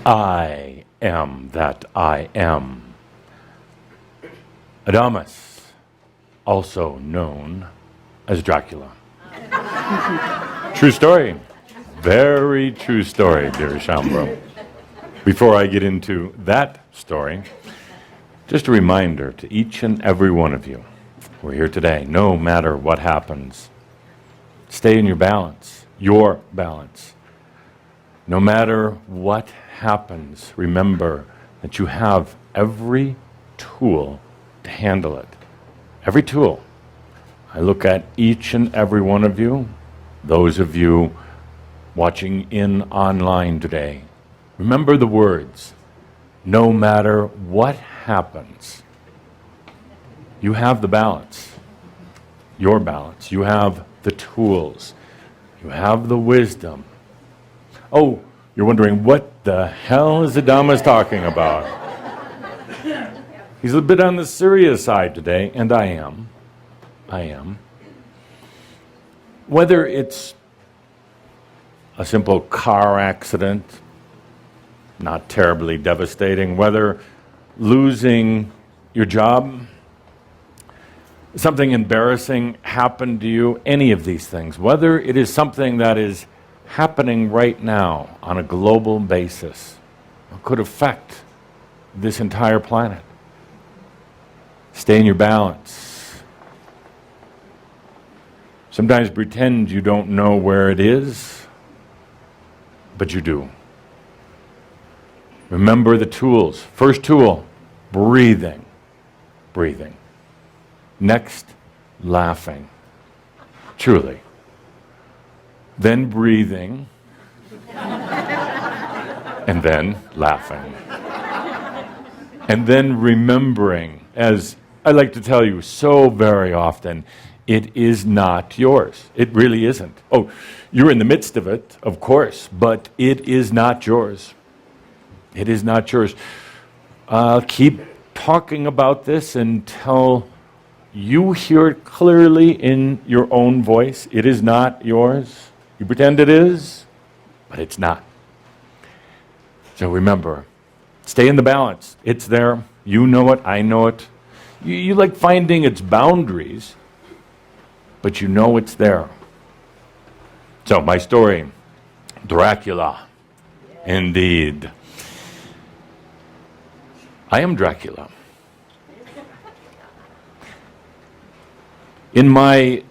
I am that I am. Adamus, also known as Dracula. True story. Very true story, dear Shambro. Before I get into that story, just a reminder to each and every one of you, we're here today, no matter what happens, stay in your balance, your balance. No matter what happens, remember that you have every tool to handle it. Every tool. I look at each and every one of you, those of you watching in online today. Remember the words, no matter what happens, you have the balance, your balance. You have the tools. You have the wisdom. Oh, you're wondering, what the hell is Adamus talking about? He's a bit on the serious side today, and I am. Whether it's a simple car accident, not terribly devastating, whether losing your job, something embarrassing happened to you, any of these things, whether it is something that is happening right now on a global basis, could affect this entire planet. Stay in your balance. Sometimes pretend you don't know where it is, but you do. Remember the tools. First tool, breathing. Breathing. Next, laughing. Truly. Then breathing. And then laughing. And then remembering, as I like to tell you so very often, it is not yours. It really isn't. Oh, you're in the midst of it, of course, but it is not yours. It is not yours. I'll keep talking about this until you hear it clearly in your own voice. It is not yours. You pretend it is, but it's not. So remember, stay in the balance. It's there. You know it. I know it. You like finding its boundaries, but you know it's there. So my story, Dracula, indeed. I am Dracula. In my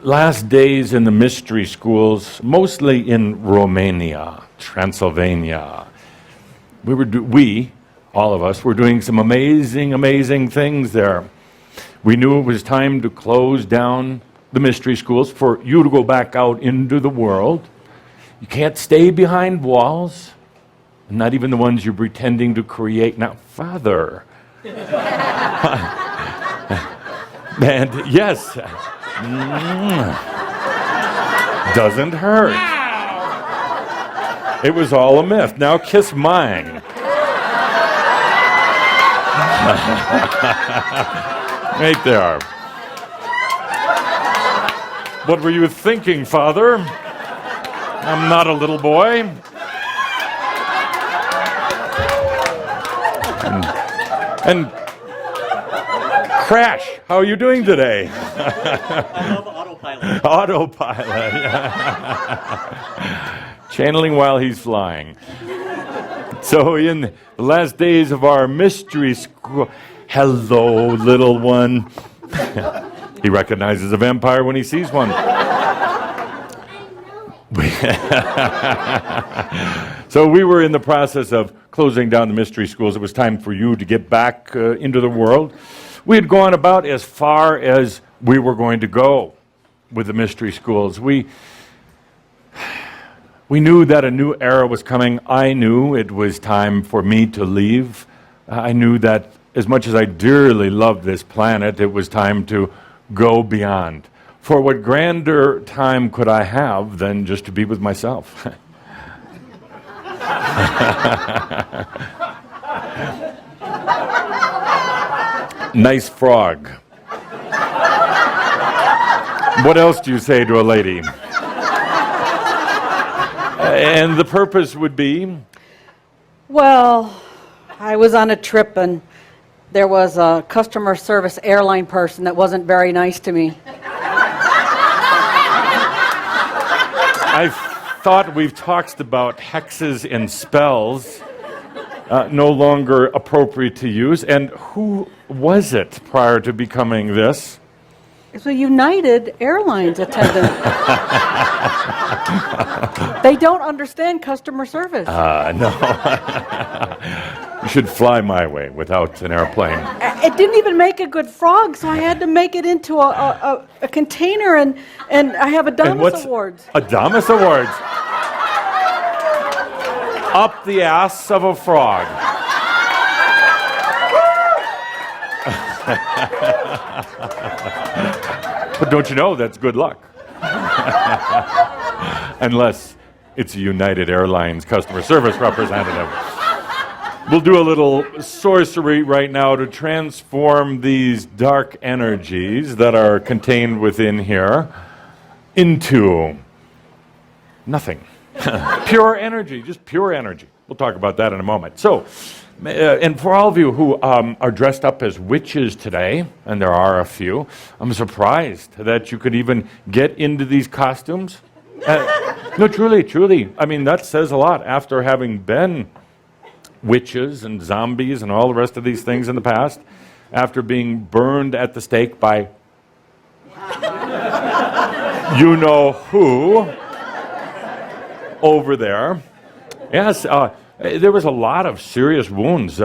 last days in the mystery schools, mostly in Romania, Transylvania, all of us, were doing some amazing things there. We knew it was time to close down the mystery schools for you to go back out into the world. You can't stay behind walls, not even the ones you're pretending to create. Now, Father. And yes, doesn't hurt. It was all a myth. Now kiss mine. Right there. What were you thinking, Father? I'm not a little boy. And Crash, how are you doing today? I love autopilot. Autopilot. Channeling while he's flying. So in the last days of our mystery school, hello, little one. He recognizes a vampire when he sees one. So we were in the process of closing down the mystery schools. It was time for you to get back into the world. We had gone about as far as we were going to go with the mystery schools. We knew that a new era was coming. I knew it was time for me to leave. I knew that as much as I dearly loved this planet, it was time to go beyond. For what grander time could I have than just to be with myself? Nice frog. What else do you say to a lady? And the purpose would be Well, I was on a trip and there was a customer service airline person that wasn't very nice to me. I thought we've talked about hexes and spells no longer appropriate to use. And who was it prior to becoming this? It's a United Airlines attendant. They don't understand customer service. No. You should fly my way without an airplane. It didn't even make a good frog, so I had to make it into a container, and I have Adamus Awards. Adamus Awards. Up the ass of a frog. But don't you know that's good luck? Unless it's a United Airlines customer service representative. We'll do a little sorcery right now to transform these dark energies that are contained within here into nothing. Pure energy, just pure energy. We'll talk about that in a moment. So, and for all of you who are dressed up as witches today, and there are a few, I'm surprised that you could even get into these costumes. No, truly. I mean, that says a lot after having been witches and zombies and all the rest of these things in the past, after being burned at the stake by you know who over there. Yes, there was a lot of serious wounds,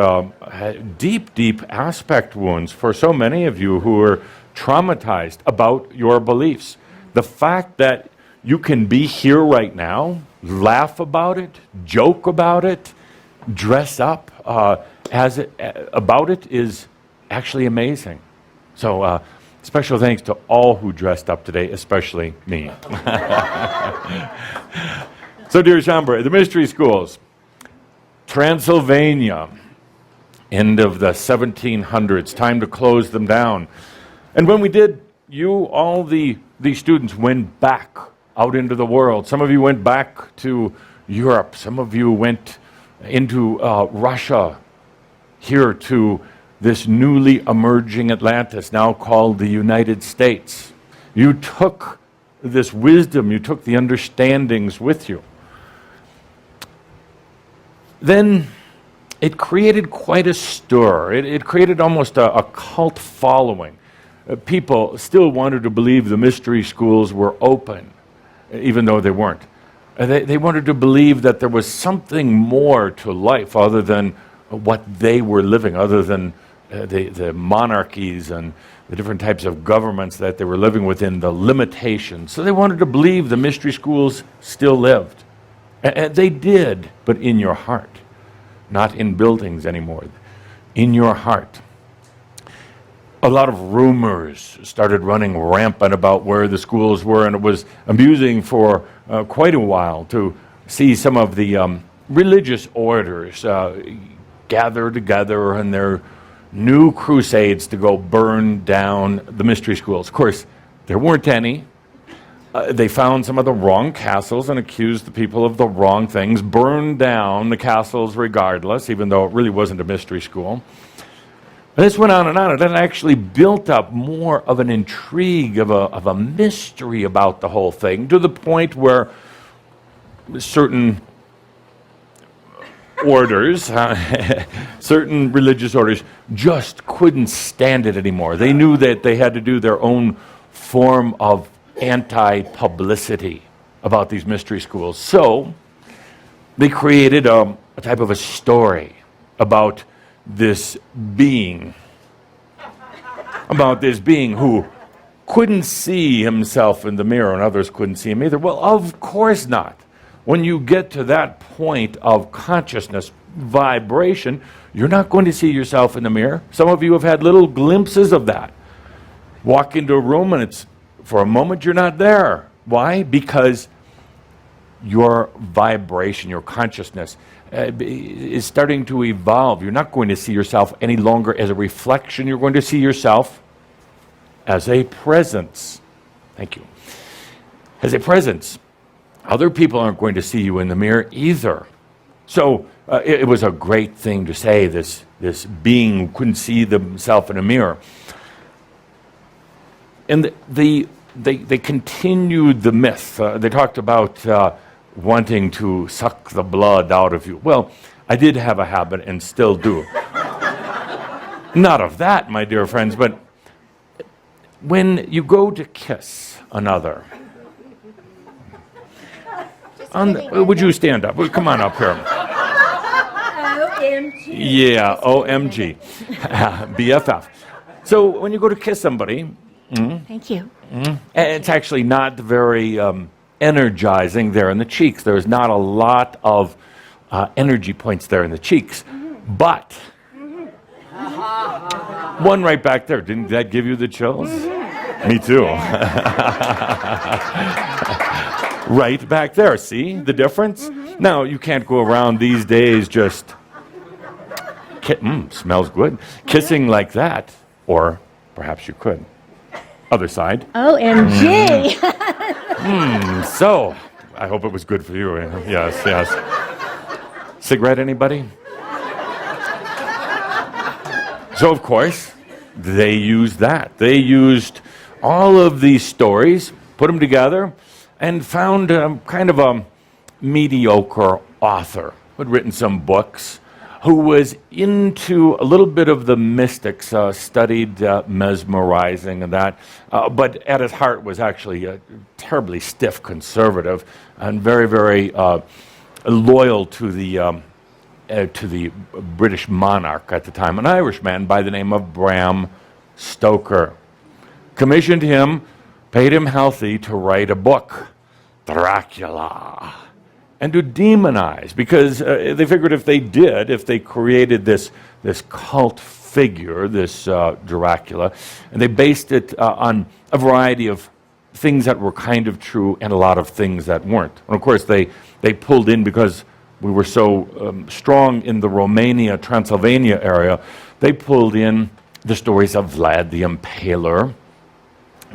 deep aspect wounds for so many of you who were traumatized about your beliefs. The fact that you can be here right now, laugh about it, joke about it, dress up about it is actually amazing. So special thanks to all who dressed up today, especially me. So, dear Chambray, the mystery schools, Transylvania, end of the 1700s, time to close them down. And when we did, all the students went back out into the world. Some of you went back to Europe. Some of you went into Russia, here to this newly emerging Atlantis, now called the United States. You took this wisdom, you took the understandings with you. Then it created quite a stir. It created almost a cult following. People still wanted to believe the mystery schools were open, even though they weren't. They wanted to believe that there was something more to life other than what they were living, other than the monarchies and the different types of governments that they were living within, the limitations. So they wanted to believe the mystery schools still lived. And they did, but in your heart, not in buildings anymore, in your heart. A lot of rumors started running rampant about where the schools were, and it was amusing for quite a while to see some of the religious orders gather together in their new crusades to go burn down the mystery schools. Of course, there weren't any. They found some of the wrong castles and accused the people of the wrong things, burned down the castles regardless, even though it really wasn't a mystery school. And this went on, and it actually built up more of an intrigue, of a mystery about the whole thing, to the point where certain orders, certain religious orders, just couldn't stand it anymore. They knew that they had to do their own form of anti-publicity about these mystery schools. So they created a type of a story about this being who couldn't see himself in the mirror and others couldn't see him either. Well, of course not. When you get to that point of consciousness, vibration, you're not going to see yourself in the mirror. Some of you have had little glimpses of that. Walk into a room and it's, for a moment, you're not there. Why? Because your vibration, your consciousness is starting to evolve. You're not going to see yourself any longer as a reflection. You're going to see yourself as a presence. Thank you. As a presence. Other people aren't going to see you in the mirror either. So it was a great thing to say, this being who couldn't see himself in a mirror. And they continued the myth. They talked about wanting to suck the blood out of you. Well, I did have a habit and still do. Not of that, my dear friends, but when you go to kiss another, would you stand up? Well, come on up here. OMG. Yeah, OMG. BFF. So when you go to kiss somebody, Thank you. it's actually not very energizing there in the cheeks. There's not a lot of energy points there in the cheeks. But one right back there, didn't that give you the chills? Me too. Right back there, see the difference? Now, you can't go around these days just, smells good, kissing like that, or perhaps you could. Other side. OMG. So, I hope it was good for you. Yes, yes. Cigarette, anybody? So, of course, they used that. They used all of these stories, put them together, and found kind of a mediocre author who had written some books, who was into a little bit of the mystics, studied mesmerizing and that, but at his heart was actually a terribly stiff conservative and very, very loyal to the British monarch at the time, an Irishman by the name of Bram Stoker. Commissioned him, paid him healthy to write a book, Dracula, and to demonize, because they figured if they created this cult figure, this Dracula, and they based it on a variety of things that were kind of true and a lot of things that weren't. And of course, they pulled in, because we were so strong in the Romania, Transylvania area, they pulled in the stories of Vlad the Impaler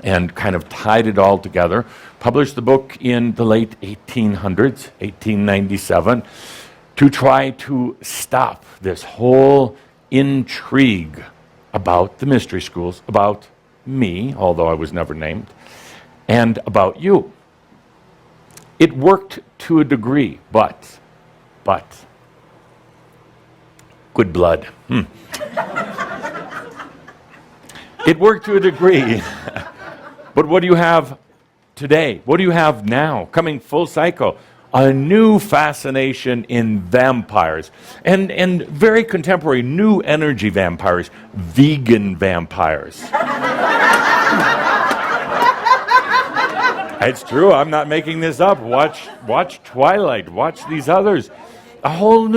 and kind of tied it all together, published the book in the late 1800s, 1897, to try to stop this whole intrigue about the mystery schools, about me, although I was never named, and about you. It worked to a degree, but good blood. It worked to a degree. But what do you have today? What do you have now? Coming full cycle. A new fascination in vampires. And very contemporary, new energy vampires. Vegan vampires. It's true. I'm not making this up. Watch Twilight. Watch these others. A whole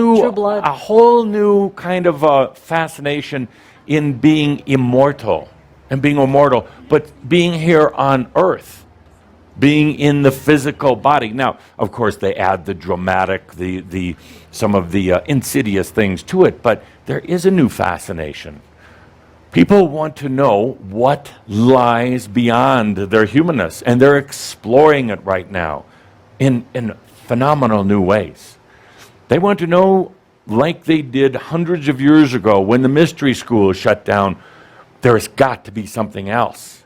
new kind of fascination in being immortal. And being immortal, but being here on earth, being in the physical body. Now, of course, they add the dramatic, some of the insidious things to it, but there is a new fascination. People want to know what lies beyond their humanness, and they're exploring it right now in phenomenal new ways. They want to know, like they did hundreds of years ago when the mystery school shut down, there's got to be something else.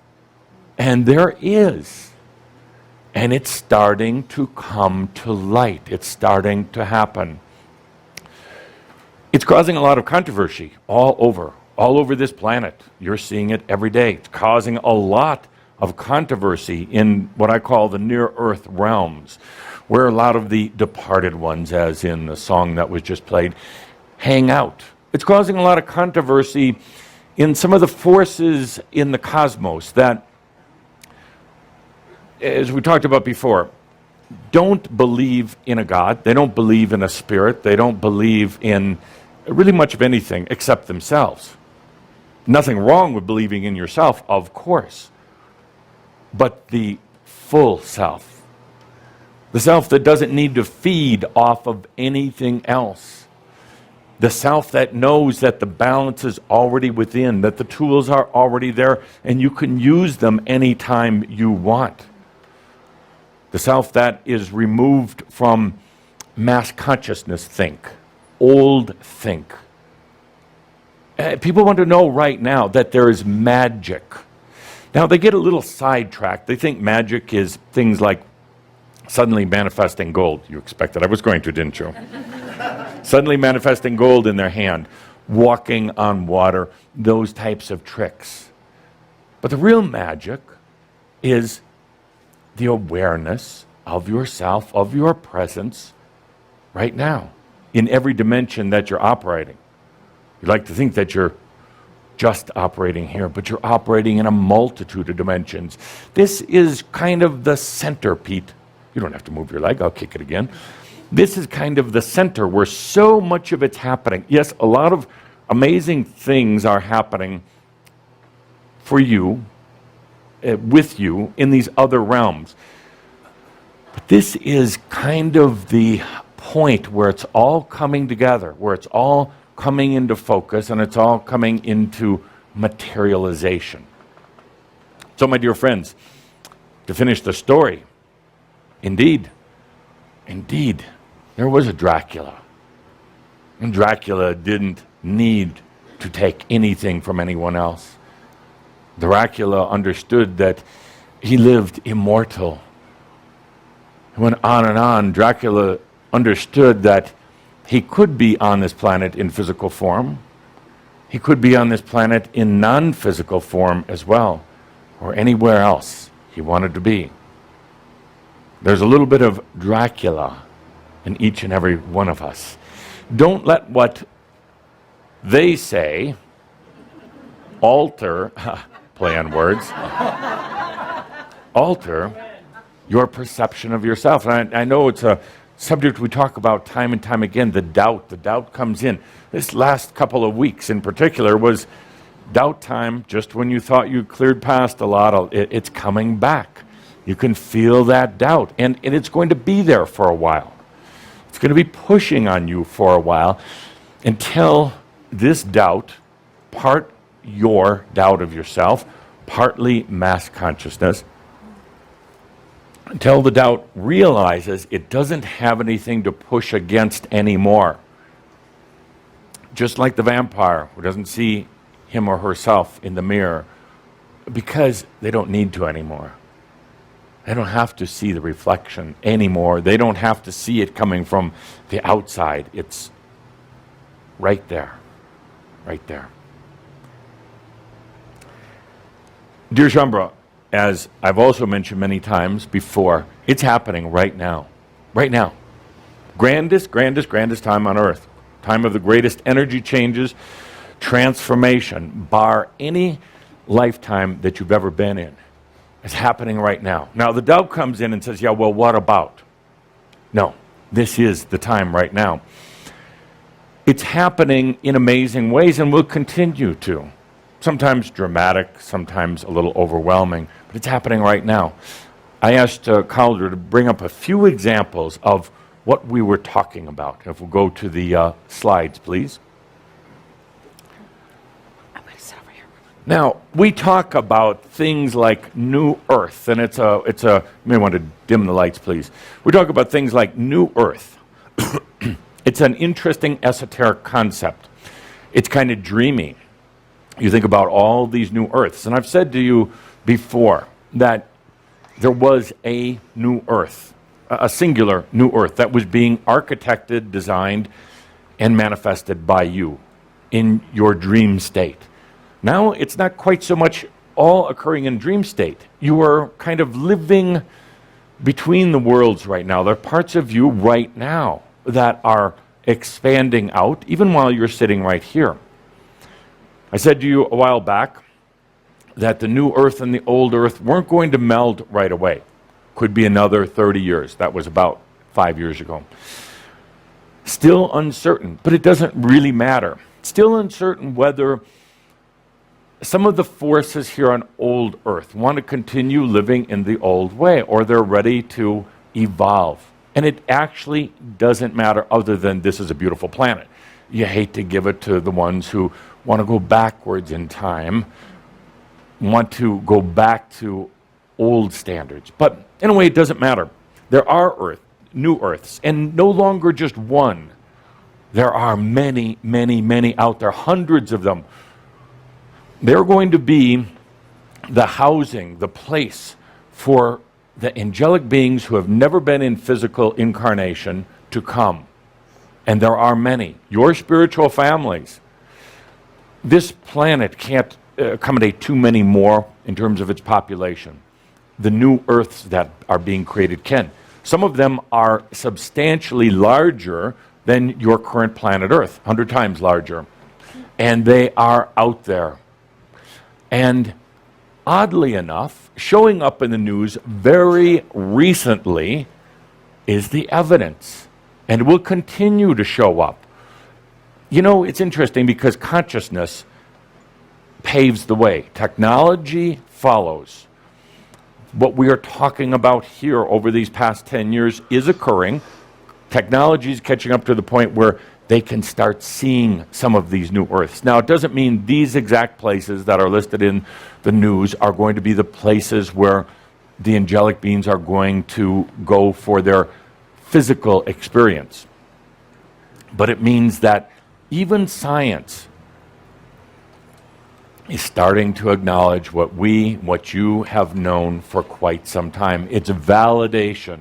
And there is. And it's starting to come to light. It's starting to happen. It's causing a lot of controversy all over this planet. You're seeing it every day. It's causing a lot of controversy in what I call the near-earth realms, where a lot of the departed ones, as in the song that was just played, hang out. It's causing a lot of controversy in some of the forces in the cosmos that, as we talked about before, don't believe in a God. They don't believe in a spirit. They don't believe in really much of anything except themselves. Nothing wrong with believing in yourself, of course. But the full self, the self that doesn't need to feed off of anything else, the self that knows that the balance is already within, that the tools are already there, and you can use them anytime you want. The self that is removed from mass consciousness think, old think. People want to know right now that there is magic. Now, they get a little sidetracked. They think magic is things like suddenly manifesting gold. You expected I was going to, didn't you? Suddenly manifesting gold in their hand, walking on water, those types of tricks. But the real magic is the awareness of yourself, of your presence right now, in every dimension that you're operating. You like to think that you're just operating here, but you're operating in a multitude of dimensions. This is kind of the center, Pete. You don't have to move your leg, I'll kick it again. This is kind of the center where so much of it's happening. Yes, a lot of amazing things are happening for you, with you, in these other realms. But this is kind of the point where it's all coming together, where it's all coming into focus, and it's all coming into materialization. So, my dear friends, to finish the story, indeed, there was a Dracula. And Dracula didn't need to take anything from anyone else. Dracula understood that he lived immortal. He went on and on. Dracula understood that he could be on this planet in physical form. He could be on this planet in non-physical form as well, or anywhere else he wanted to be. There's a little bit of Dracula in each and every one of us. Don't let what they say alter, play on words, alter your perception of yourself. And I know it's a subject we talk about time and time again, the doubt. The doubt comes in. This last couple of weeks in particular was doubt time. Just when you thought you cleared past a lot, it's coming back. You can feel that doubt, and it's going to be there for a while. It's going to be pushing on you for a while until this doubt, part your doubt of yourself, partly mass consciousness, until the doubt realizes it doesn't have anything to push against anymore. Just like the vampire who doesn't see him or herself in the mirror because they don't need to anymore. They don't have to see the reflection anymore. They don't have to see it coming from the outside. It's right there. Right there. Dear Shambhala, as I've also mentioned many times before, it's happening right now. Right now. Grandest time on earth. Time of the greatest energy changes, transformation, bar any lifetime that you've ever been in. It's happening right now. Now, the doubt comes in and says, yeah, well, what about? No, this is the time right now. It's happening in amazing ways and will continue to. Sometimes dramatic, sometimes a little overwhelming, but it's happening right now. I asked Calder to bring up a few examples of what we were talking about. If we'll go to the slides, please. Now, we talk about things like New Earth, and it's a, you may want to dim the lights, please. We talk about things like New Earth. It's an interesting esoteric concept. It's kind of dreamy. You think about all these new Earths, and I've said to you before that there was a new Earth, a singular new Earth that was being architected, designed, and manifested by you in your dream state. Now it's not quite so much all occurring in dream state. You are kind of living between the worlds right now. There are parts of you right now that are expanding out, even while you're sitting right here. I said to you a while back that the new Earth and the old Earth weren't going to meld right away. Could be another 30 years. That was about 5 years ago. Still uncertain, but it doesn't really matter. Still uncertain whether some of the forces here on old Earth want to continue living in the old way, or they're ready to evolve. And it actually doesn't matter other than this is a beautiful planet. You hate to give it to the ones who want to go backwards in time, want to go back to old standards. But in a way, it doesn't matter. There are new Earths, and no longer just one. There are many, many, many out there, hundreds of them. They're going to be the housing, the place for the angelic beings who have never been in physical incarnation to come. And there are many. Your spiritual families. This planet can't accommodate too many more in terms of its population. The new Earths that are being created can. Some of them are substantially larger than your current planet Earth, 100 times larger. And they are out there. And oddly enough, showing up in the news very recently is the evidence, and will continue to show up. You know, it's interesting because consciousness paves the way. Technology follows. What we are talking about here over these past 10 years is occurring. Technology is catching up to the point where they can start seeing some of these new Earths. Now, it doesn't mean these exact places that are listed in the news are going to be the places where the angelic beings are going to go for their physical experience. But it means that even science is starting to acknowledge what you have known for quite some time. It's a validation.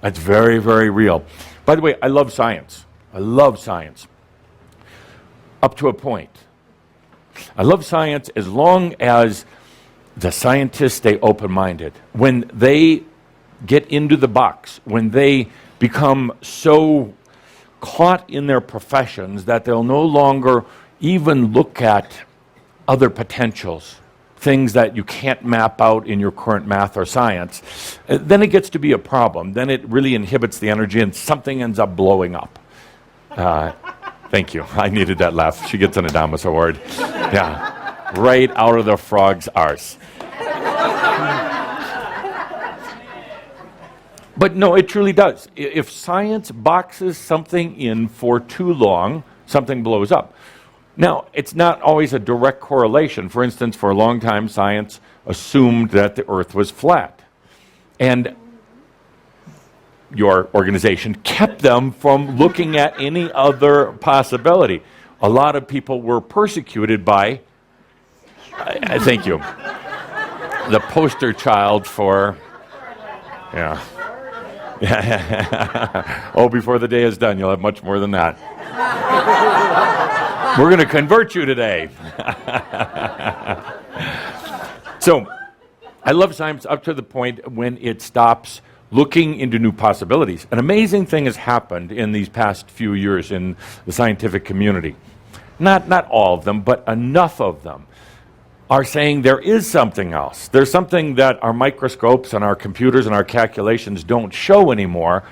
That's very, very real. By the way, I love science. I love science. Up to a point. I love science as long as the scientists stay open-minded. When they get into the box, when they become so caught in their professions that they'll no longer even look at other potentials, things that you can't map out in your current math or science, then it gets to be a problem. Then it really inhibits the energy and something ends up blowing up. Thank you. I needed that laugh. She gets an Adamus Award. Yeah, right out of the frog's arse. But no, it truly does. If science boxes something in for too long, something blows up. Now, it's not always a direct correlation. For instance, for a long time, science assumed that the Earth was flat. And your organization kept them from looking at any other possibility. A lot of people were persecuted by, thank you, the poster child for, yeah. Oh, before the day is done, you'll have much more than that. We're going to convert you today. So, I love science up to the point when it stops looking into new possibilities. An amazing thing has happened in these past few years in the scientific community. Not all of them, but enough of them are saying there is something else. There's something that our microscopes and our computers and our calculations don't show anymore.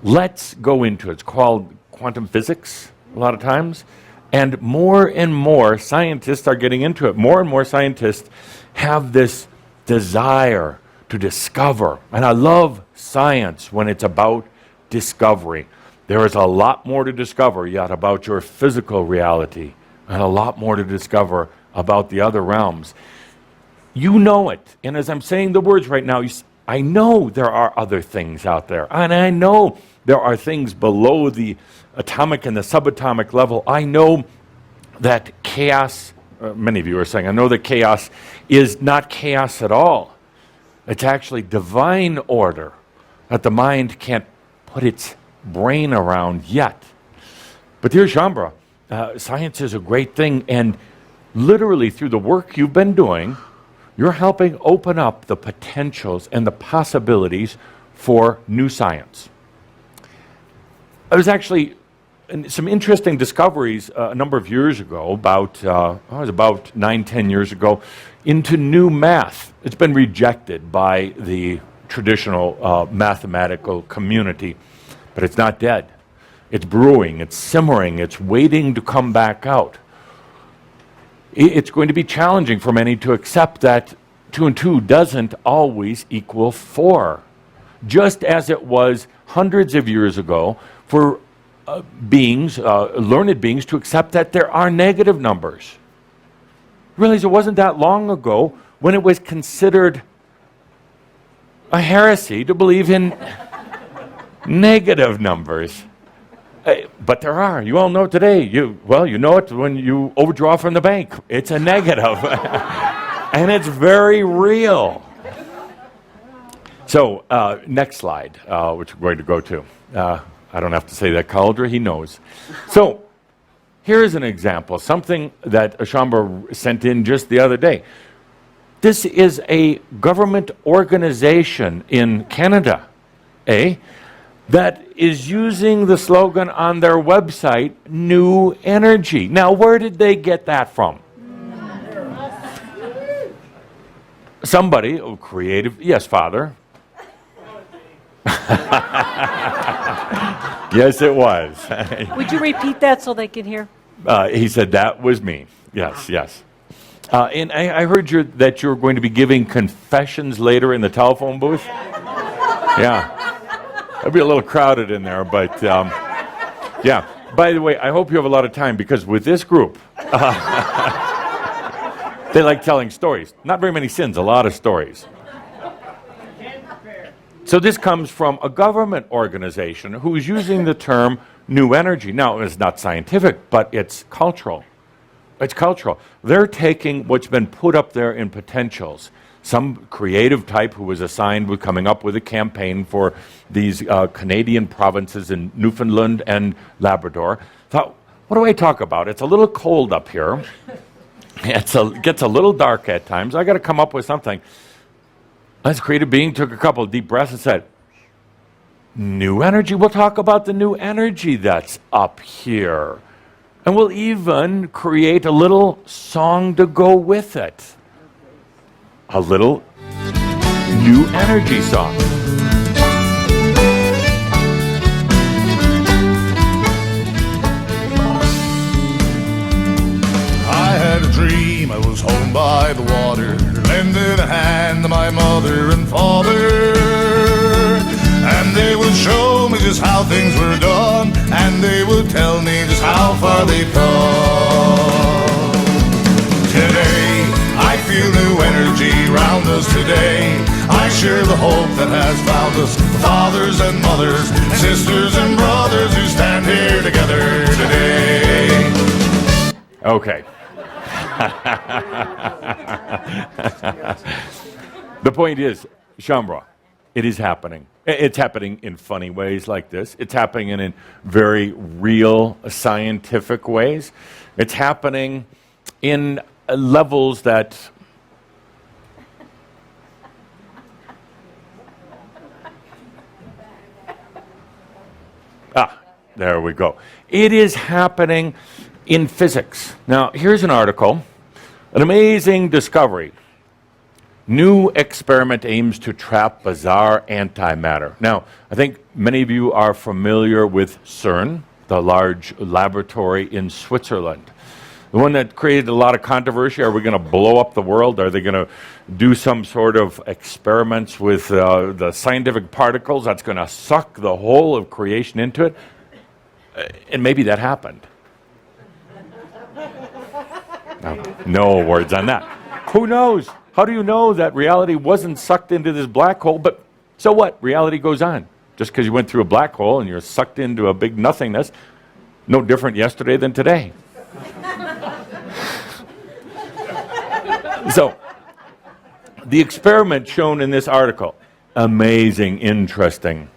Let's go into it. It's called quantum physics a lot of times. And more scientists are getting into it. More and more scientists have this desire to discover. And I love science when it's about discovery. There is a lot more to discover yet about your physical reality and a lot more to discover about the other realms. You know it. And as I'm saying the words right now, I know there are other things out there. And I know there are things below the atomic and the subatomic level. I know that chaos, many of you are saying, I know that chaos is not chaos at all. It's actually divine order that the mind can't put its brain around yet. But dear Shambra, science is a great thing, and literally through the work you've been doing, you're helping open up the potentials and the possibilities for new science. There was actually some interesting discoveries a number of years ago, about 9-10 years ago, into new math. It's been rejected by the traditional mathematical community, but it's not dead. It's brewing, it's simmering, it's waiting to come back out. It's going to be challenging for many to accept that 2 and 2 doesn't always equal 4. Just as it was hundreds of years ago for learned beings to accept that there are negative numbers. Realize it wasn't that long ago when it was considered a heresy to believe in Negative numbers. But there are. You all know today. You know it when you overdraw from the bank. It's a negative. And it's very real. So, next slide, which we're going to go to. I don't have to say that, Cauldre, he knows. So, here's an example, something that Ashamba sent in just the other day. This is a government organization in Canada, that is using the slogan on their website, New Energy. Now, where did they get that from? Somebody, creative, yes, Father. Yes, it was. Would you repeat that so they can hear? He said, that was me. Yes, yes. And I heard that you're going to be giving confessions later in the telephone booth. Yeah. It'll be a little crowded in there, but yeah. By the way, I hope you have a lot of time, because with this group, they like telling stories. Not very many sins, a lot of stories. So this comes from a government organization who's using the term New Energy. Now, it's not scientific, but it's cultural. It's cultural. They're taking what's been put up there in potentials. Some creative type who was assigned with coming up with a campaign for these Canadian provinces in Newfoundland and Labrador thought, what do I talk about? It's a little cold up here. It gets a little dark at times. I got to come up with something. This creative being took a couple of deep breaths and said, New Energy. We'll talk about the new energy that's up here. And we'll even create a little song to go with it. A little New Energy song. I had a dream, I was home by the water, lending a hand to my mother and father. And they would show me just how things were done, and they would tell me just how far they've come. Today, I feel new energy round us today. I share the hope that has found us, the fathers and mothers, sisters and brothers who stand here together today. Okay. The point is, Shambra, it is happening. It's happening in funny ways like this. It's happening in very real scientific ways. It's happening in levels that there we go. It is happening in physics. Now, here's an article, an amazing discovery. New experiment aims to trap bizarre antimatter. Now, I think many of you are familiar with CERN, the large laboratory in Switzerland. The one that created a lot of controversy. Are we going to blow up the world? Are they going to do some sort of experiments with the scientific particles that's going to suck the whole of creation into it? And maybe that happened. No words on that. Who knows? How do you know that reality wasn't sucked into this black hole? But so what? Reality goes on. Just because you went through a black hole and you're sucked into a big nothingness, no different yesterday than today. So, the experiment shown in this article, amazing, interesting,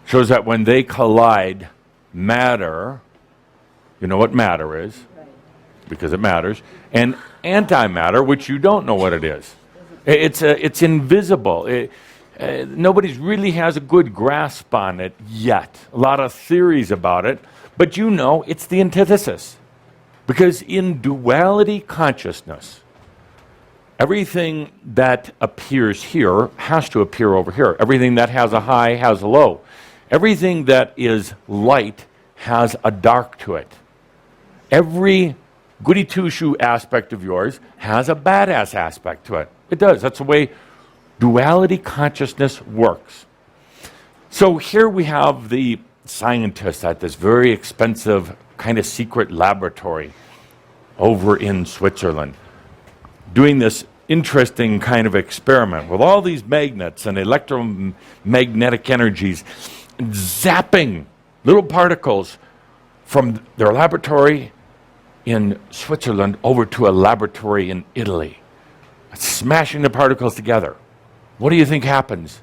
shows that when they collide, matter, you know what matter is, because it matters, and antimatter, which you don't know what it is. It's invisible. Nobody's really has a good grasp on it yet. A lot of theories about it, but you know it's the antithesis. Because in duality consciousness, everything that appears here has to appear over here. Everything that has a high has a low. Everything that is light has a dark to it. Every goody two-shoe aspect of yours has a badass aspect to it. It does. That's the way duality consciousness works. So here we have the scientists at this very expensive kind of secret laboratory over in Switzerland doing this interesting kind of experiment with all these magnets and electromagnetic energies zapping little particles from their laboratory in Switzerland over to a laboratory in Italy, smashing the particles together. What do you think happens?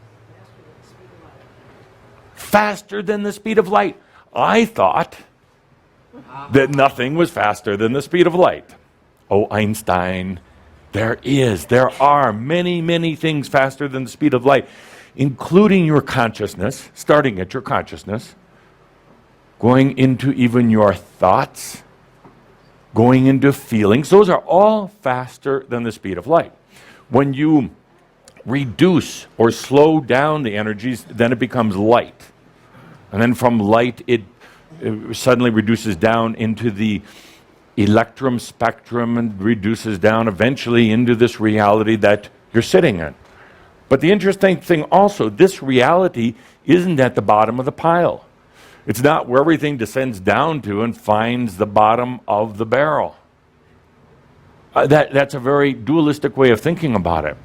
Faster than the speed of light. I thought that nothing was faster than the speed of light. Oh, Einstein, there are many, many things faster than the speed of light, including your consciousness, starting at your consciousness, going into even your thoughts, going into feelings. Those are all faster than the speed of light. When you reduce or slow down the energies, then it becomes light. And then from light, it suddenly reduces down into the electrum spectrum and reduces down eventually into this reality that you're sitting in. But the interesting thing also, this reality isn't at the bottom of the pile. It's not where everything descends down to and finds the bottom of the barrel. That's a very dualistic way of thinking about it,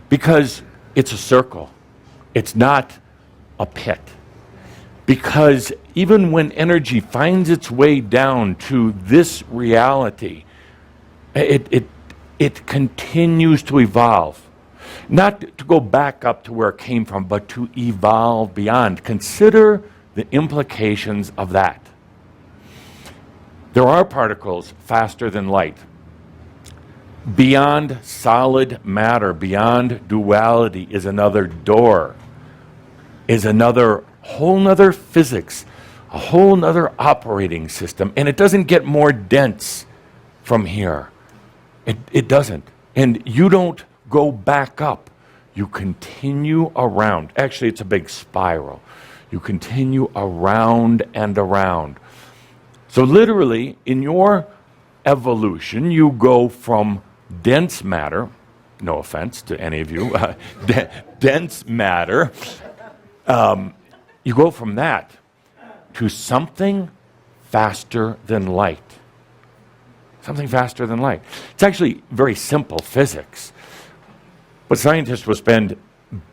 because it's a circle. It's not a pit. Because even when energy finds its way down to this reality, it continues to evolve. Not to go back up to where it came from, but to evolve beyond. Consider the implications of that. There are particles faster than light. Beyond solid matter, beyond duality is another door, is another whole nother physics, a whole nother operating system. And it doesn't get more dense from here. It doesn't. And you don't go back up. You continue around. Actually, it's a big spiral. You continue around and around. So literally, in your evolution, you go from dense matter, no offense to any of you, dense matter, you go from that to something faster than light. Something faster than light. It's actually very simple physics. But scientists will spend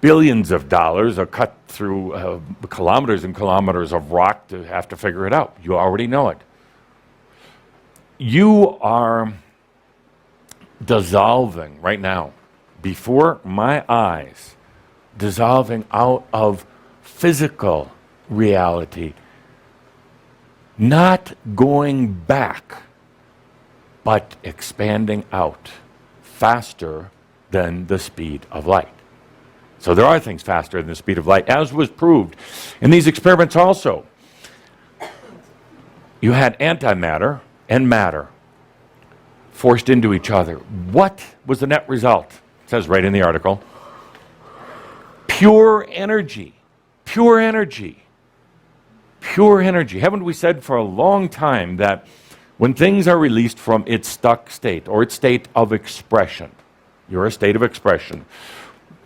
billions of dollars or cut through kilometers and kilometers of rock to have to figure it out. You already know it. You are dissolving right now, before my eyes, dissolving out of physical reality, not going back, but expanding out faster than the speed of light. So there are things faster than the speed of light, as was proved in these experiments also. You had antimatter and matter forced into each other. What was the net result? It says right in the article. Pure energy. Pure energy. Pure energy. Haven't we said for a long time that when things are released from its stuck state or its state of expression, you're a state of expression,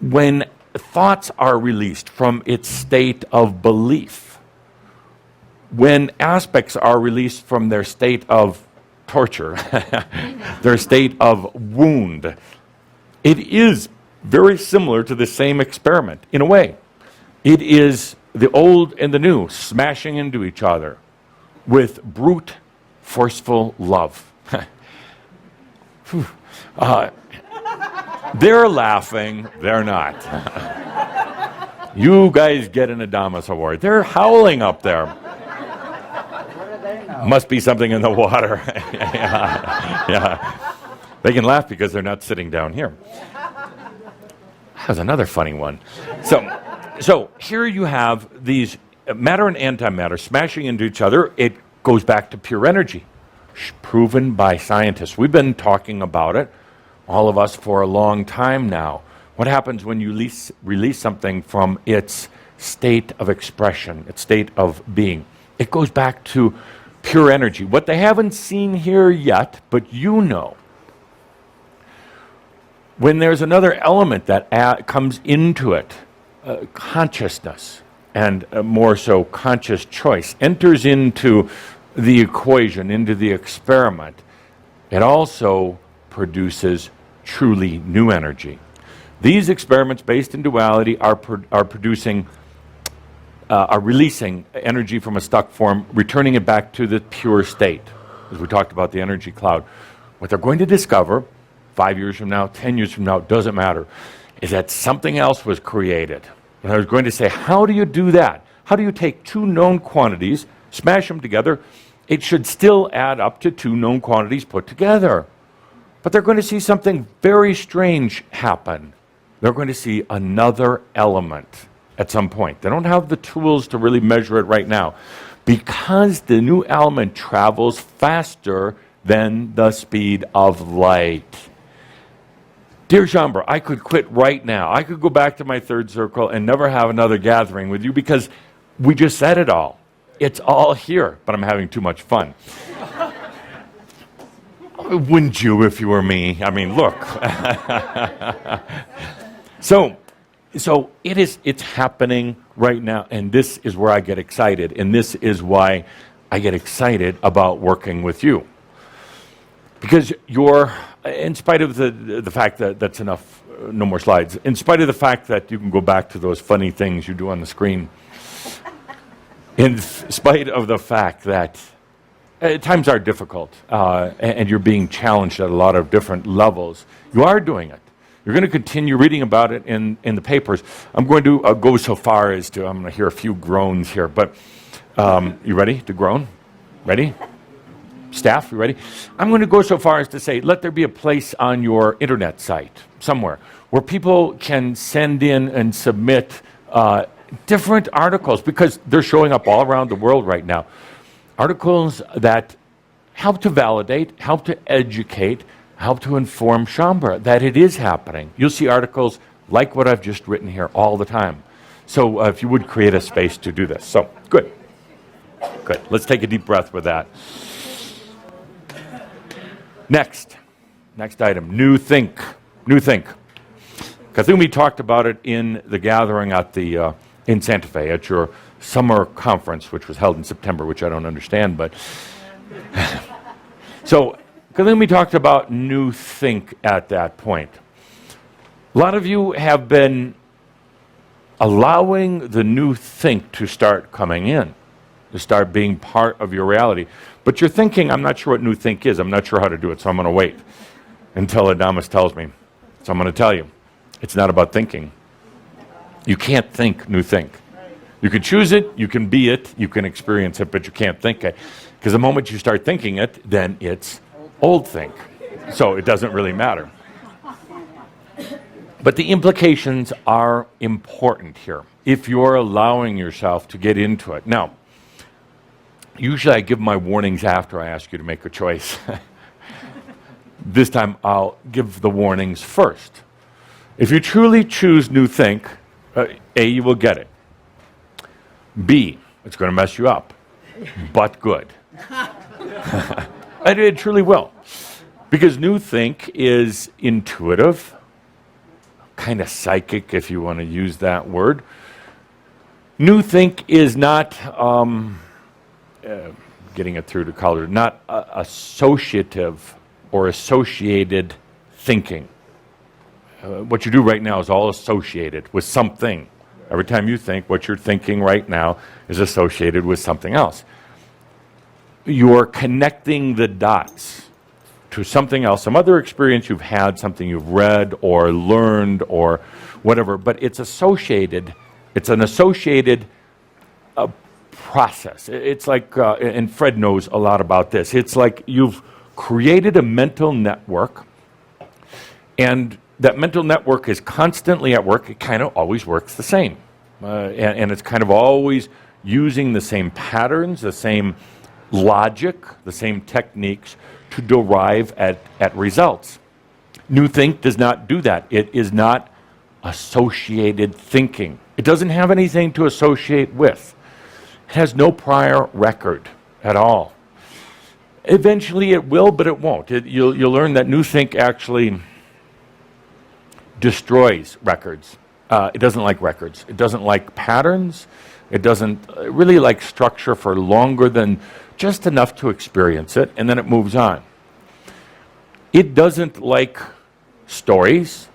when thoughts are released from its state of belief, when aspects are released from their state of torture, their state of wound, it is very similar to the same experiment in a way. It is the old and the new smashing into each other with brute, forceful love. They're laughing, they're not. You guys get an Adamus Award. They're howling up there. Must be something in the water. yeah. They can laugh because they're not sitting down here. That was another funny one. So here you have these matter and antimatter smashing into each other. It goes back to pure energy, proven by scientists. We've been talking about it, all of us, for a long time now. What happens when you release something from its state of expression, its state of being? It goes back to pure energy. What they haven't seen here yet, but you know, when there's another element that comes into it, consciousness, and more so conscious choice, enters into the equation, into the experiment, it also produces truly new energy. These experiments based in duality are releasing energy from a stuck form, returning it back to the pure state, as we talked about the energy cloud. What they're going to discover 5 years from now, 10 years from now, doesn't matter, is that something else was created. And I was going to say, how do you do that? How do you take two known quantities, smash them together? It should still add up to two known quantities put together. But they're going to see something very strange happen. They're going to see another element at some point. They don't have the tools to really measure it right now, because the new element travels faster than the speed of light. Dear Shambra, I could quit right now. I could go back to my third circle and never have another gathering with you, because we just said it all. It's all here, but I'm having too much fun. Wouldn't you if you were me? I mean, look. So it's happening right now, and this is where I get excited, and this is why I get excited about working with you. Because you're, in spite of the fact that that's enough, no more slides, in spite of the fact that you can go back to those funny things you do on the screen, in spite of the fact that times are difficult, and you're being challenged at a lot of different levels, you are doing it. You're going to continue reading about it in the papers. I'm going to go so far as to, I'm going to hear a few groans here, but you ready to groan? Ready? Staff, you ready? I'm going to go so far as to say, let there be a place on your internet site somewhere where people can send in and submit different articles, because they're showing up all around the world right now. Articles that help to validate, help to educate, help to inform Shambra that it is happening. You'll see articles like what I've just written here all the time. So if you would create a space to do this. So, good. Good. Let's take a deep breath with that. Next item, new think. Kathumi talked about it in the gathering at the in Santa Fe at your summer conference, which was held in September, which I don't understand, but so Kathumi talked about new think at that point. A lot of you have been allowing the new think to start coming in, to start being part of your reality. But you're thinking, I'm not sure what new think is. I'm not sure how to do it, so I'm going to wait until Adamus tells me. So I'm going to tell you, it's not about thinking. You can't think new think. You can choose it, you can be it, you can experience it, but you can't think it. Because the moment you start thinking it, then it's old think. So it doesn't really matter. But the implications are important here, if you're allowing yourself to get into it. Now, usually I give my warnings after I ask you to make a choice. This time I'll give the warnings first. If you truly choose new think, A, you will get it. B, it's going to mess you up, but good. And it truly will. Because new think is intuitive, kind of psychic, if you want to use that word. New think is not, getting it through to color, not associative or associated thinking. What you do right now is all associated with something. Every time you think, what you're thinking right now is associated with something else. You're connecting the dots to something else, some other experience you've had, something you've read or learned or whatever, but it's associated. It's an associated process. It's like, and Fred knows a lot about this, it's like you've created a mental network, and that mental network is constantly at work. It kind of always works the same. And it's kind of always using the same patterns, the same logic, the same techniques to derive at results. New think does not do that. It is not associated thinking. It doesn't have anything to associate with. It has no prior record at all. Eventually it will, but it won't. You'll learn that new think actually destroys records. It doesn't like records. It doesn't like patterns. It doesn't really like structure for longer than just enough to experience it, and then it moves on. It doesn't like stories,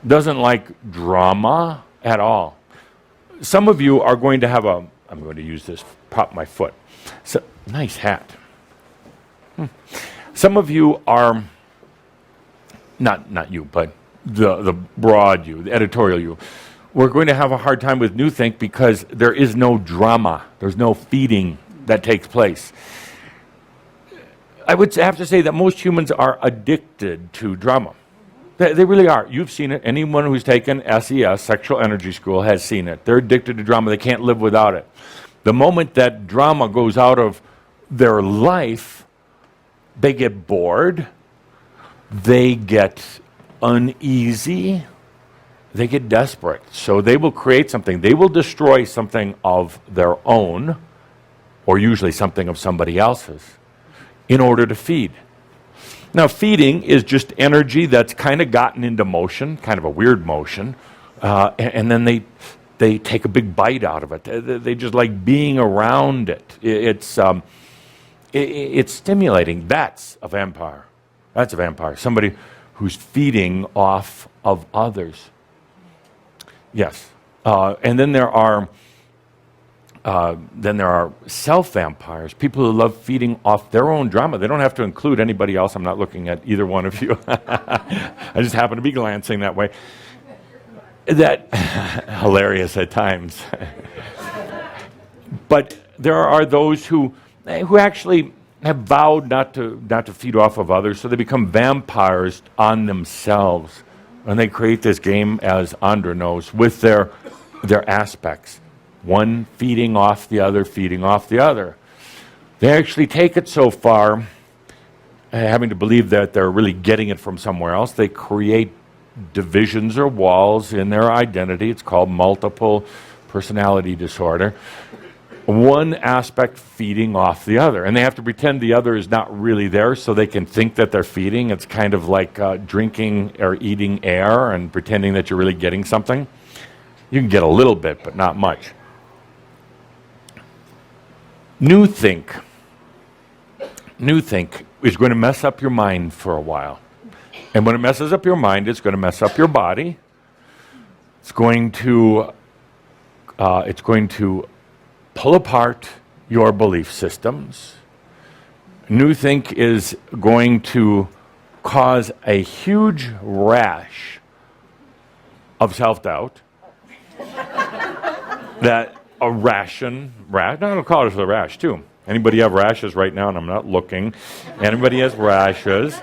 doesn't like drama at all. Some of you are going to have I'm going to use this, prop my foot. So, nice hat. Some of you are, not you, but the broad you, the editorial you, we're going to have a hard time with New Think because there is no drama. There's no feeding that takes place. I would have to say that most humans are addicted to drama. They really are. You've seen it. Anyone who's taken SES, Sexual Energy School, has seen it. They're addicted to drama. They can't live without it. The moment that drama goes out of their life, they get bored, they get uneasy, they get desperate. So they will create something. They will destroy something of their own, or usually something of somebody else's, in order to feed. Now, feeding is just energy that's kind of gotten into motion, kind of a weird motion, and then they take a big bite out of it. They just like being around it. It's stimulating. That's a vampire. That's a vampire. Somebody who's feeding off of others. Yes. And then there are self-vampires, people who love feeding off their own drama. They don't have to include anybody else. I'm not looking at either one of you. I just happen to be glancing that way. That hilarious at times. But there are those who actually have vowed not to feed off of others, so they become vampires on themselves. And they create this game, as Andra knows, with their aspects. One feeding off the other, feeding off the other. They actually take it so far, having to believe that they're really getting it from somewhere else. They create divisions or walls in their identity. It's called multiple personality disorder. One aspect feeding off the other. And they have to pretend the other is not really there so they can think that they're feeding. It's kind of like drinking or eating air and pretending that you're really getting something. You can get a little bit, but not much. New think is going to mess up your mind for a while. And when it messes up your mind, it's going to mess up your body. It's going to pull apart your belief systems. New think is going to cause a huge rash of self-doubt. That a rash, I'm going to call it a rash too. Anybody have rashes right now? And I'm not looking. Anybody has rashes?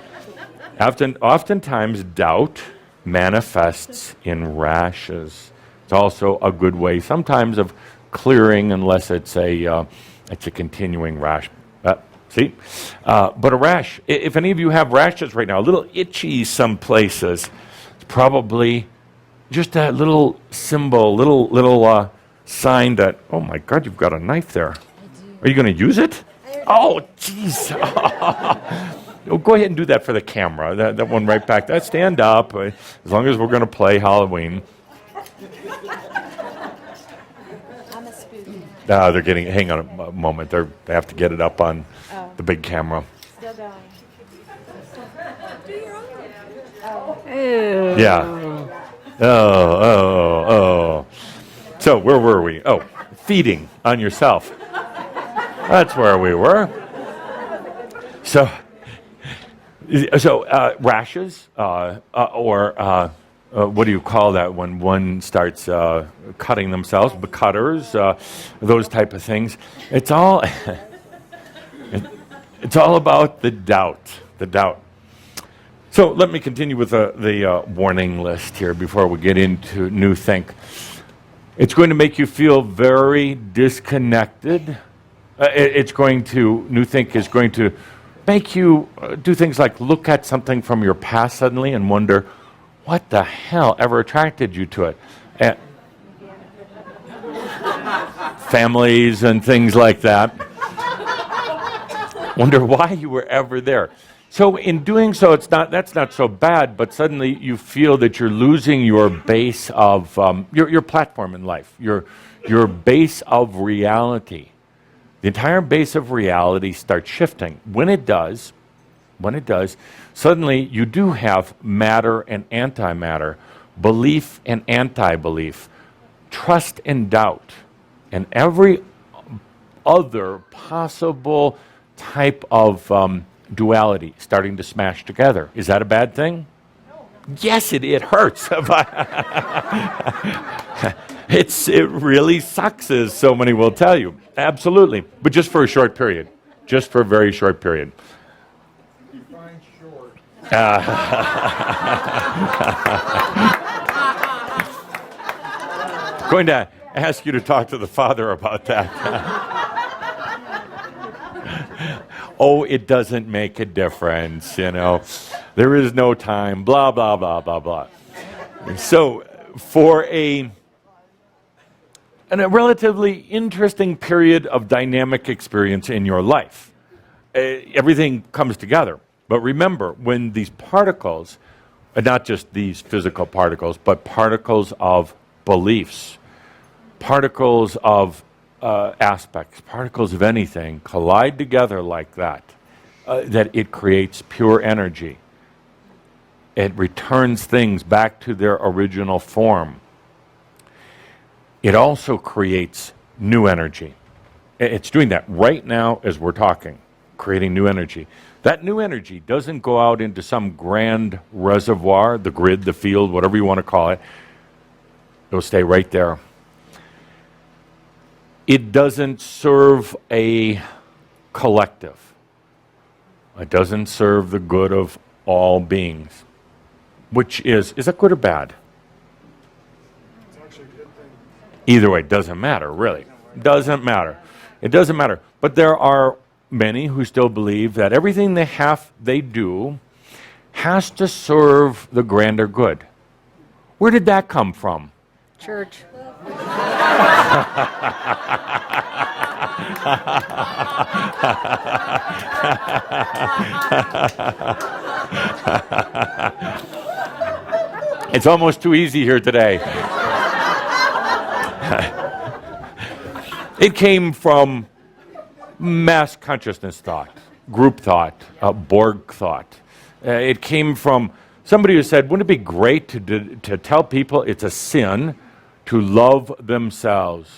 Oftentimes, doubt manifests in rashes. It's also a good way sometimes of clearing, unless it's a continuing rash. See? But a rash, if any of you have rashes right now, a little itchy some places, it's probably just a little symbol, little sign that, oh my God, you've got a knife there. Are you going to use it? Oh, jeez. Oh, go ahead and do that for the camera. That one right back there. Stand up, as long as we're going to play Halloween. I'm a spook. They're getting, hang on a moment. They have to get it up on the big camera. Still going. Yeah. Oh. So where were we? Oh, feeding on yourself. That's where we were. So rashes, or what do you call that when one starts cutting themselves? Cutters, those type of things. It's all it's all about the doubt. So let me continue with the warning list here before we get into New Think. It's going to make you feel very disconnected. New Think is going to make you do things like look at something from your past suddenly and wonder, what the hell ever attracted you to it? Families and things like that. Wonder why you were ever there. So in doing so, that's not so bad, but suddenly you feel that you're losing your base of, your platform in life, your base of reality. The entire base of reality starts shifting. When it does, suddenly you do have matter and antimatter, belief and anti-belief, trust and doubt, and every other possible type of duality starting to smash together. Is that a bad thing? No. Yes, it hurts. It really sucks, as so many will tell you. Absolutely. But just for a short period. Just for a very short period. Define short. Going to ask you to talk to the Father about that. Oh, it doesn't make a difference, There is no time, blah, blah, blah, blah, blah. So for a relatively interesting period of dynamic experience in your life, everything comes together. But remember, when these particles, not just these physical particles, but particles of beliefs, particles of aspects, particles of anything collide together like that, that it creates pure energy. It returns things back to their original form. It also creates new energy. It's doing that right now as we're talking, creating new energy. That new energy doesn't go out into some grand reservoir, the grid, the field, whatever you want to call it. It'll stay right there. It doesn't serve a collective. It doesn't serve the good of all beings, which is that good or bad? It's actually a good thing. Either way, it doesn't matter, really. Doesn't matter. It doesn't matter. But there are many who still believe that everything they do has to serve the grander good. Where did that come from? Church. It's almost too easy here today. It came from mass consciousness thought, group thought, Borg thought. It came from somebody who said, wouldn't it be great to tell people it's a sin to love themselves?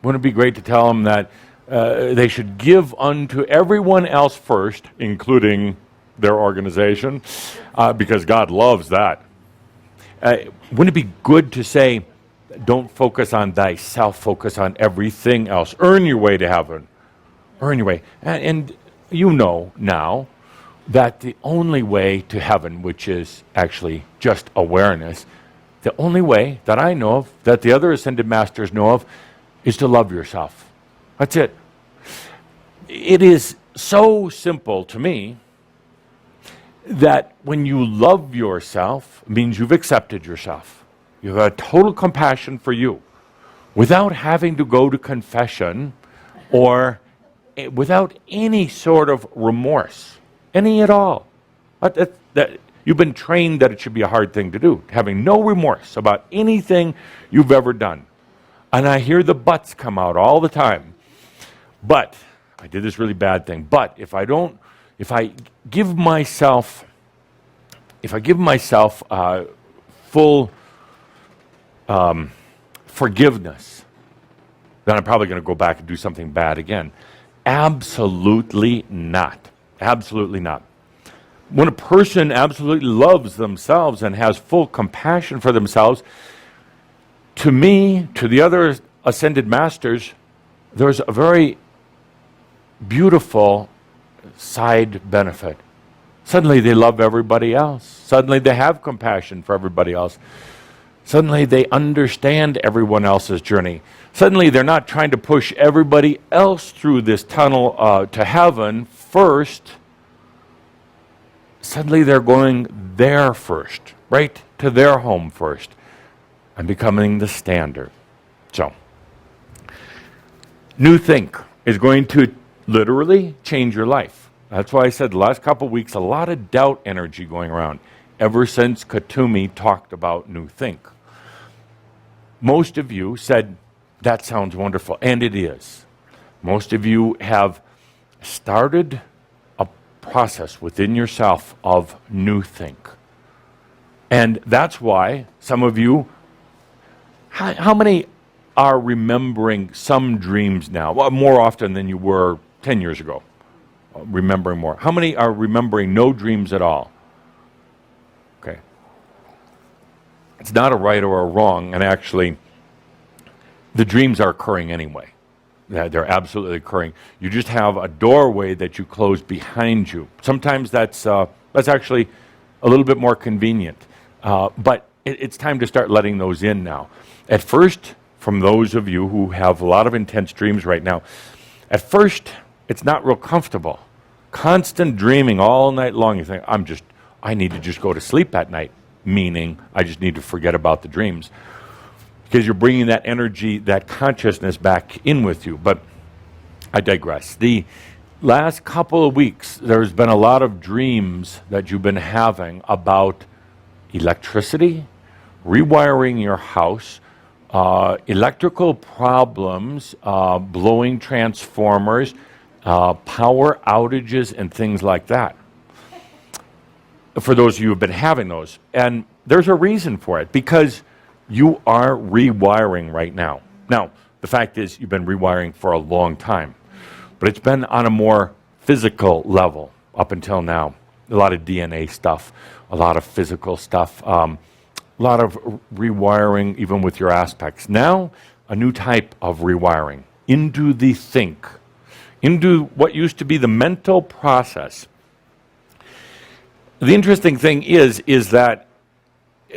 Wouldn't it be great to tell them that they should give unto everyone else first, including their organization, because God loves that? Wouldn't it be good to say, don't focus on thyself, focus on everything else. Earn your way to heaven. Earn your way. And you know now that the only way to heaven, which is actually just awareness, the only way that I know of, that the other ascended masters know of, is to love yourself. That's it. It is so simple to me that when you love yourself, it means you've accepted yourself. You have a total compassion for you without having to go to confession or without any sort of remorse, any at all. You've been trained that it should be a hard thing to do, having no remorse about anything you've ever done. And I hear the buts come out all the time. But I did this really bad thing. But if I give myself full forgiveness, then I'm probably going to go back and do something bad again. Absolutely not. Absolutely not. When a person absolutely loves themselves and has full compassion for themselves, to me, to the other ascended masters, there's a very beautiful side benefit. Suddenly they love everybody else. Suddenly they have compassion for everybody else. Suddenly they understand everyone else's journey. Suddenly they're not trying to push everybody else through this tunnel to heaven first. Suddenly they're going there first, right to their home first, and becoming the standard. So, New Think is going to literally change your life. That's why I said the last couple of weeks, a lot of doubt energy going around ever since Katumi talked about New Think. Most of you said, that sounds wonderful, and it is. Most of you have started a process within yourself of new think. And that's why some of you, how many are remembering some dreams now? Well, more often than you were 10 years ago, remembering more. How many are remembering no dreams at all? Okay. It's not a right or a wrong, and actually, the dreams are occurring anyway. They're absolutely occurring. You just have a doorway that you close behind you. Sometimes that's actually a little bit more convenient. But it's time to start letting those in now. At first, from those of you who have a lot of intense dreams right now, at first, it's not real comfortable. Constant dreaming all night long. You think, I need to just go to sleep at night, meaning I just need to forget about the dreams. Because you're bringing that energy, that consciousness back in with you. But I digress. The last couple of weeks, there's been a lot of dreams that you've been having about electricity, rewiring your house, electrical problems, blowing transformers, power outages, and things like that. For those of you who have been having those. And there's a reason for it, because you are rewiring right now. Now, the fact is you've been rewiring for a long time, but it's been on a more physical level up until now. A lot of DNA stuff, a lot of physical stuff, a lot of rewiring even with your aspects. Now, a new type of rewiring into the think, into what used to be the mental process. The interesting thing is that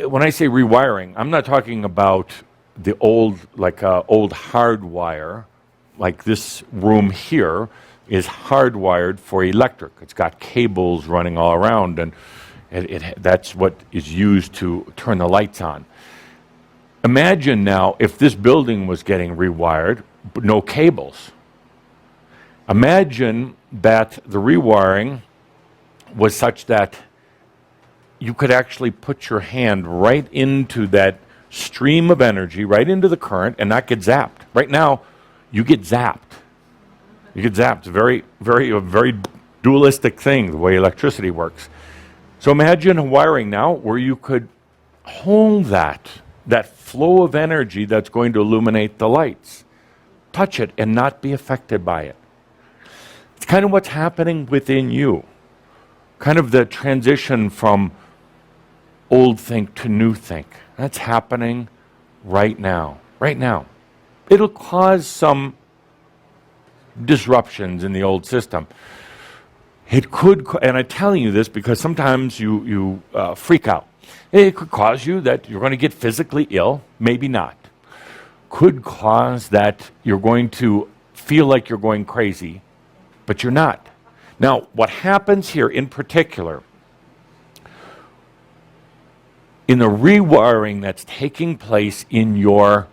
when I say rewiring, I'm not talking about the old hardwire, like this room here is hardwired for electric. It's got cables running all around, and that's what is used to turn the lights on. Imagine now if this building was getting rewired, but no cables. Imagine that the rewiring was such that you could actually put your hand right into that stream of energy, right into the current, and not get zapped. Right now, you get zapped. You get zapped. It's a very dualistic thing, the way electricity works. So imagine a wiring now where you could hold that flow of energy that's going to illuminate the lights. Touch it and not be affected by it. It's kind of what's happening within you. Kind of the transition from old think to new think. That's happening right now. Right now. It'll cause some disruptions in the old system. It could, and I'm telling you this because sometimes you freak out. It could cause you that you're going to get physically ill, maybe not. Could cause that you're going to feel like you're going crazy, but you're not. Now, what happens here in particular, in the rewiring that's taking place in your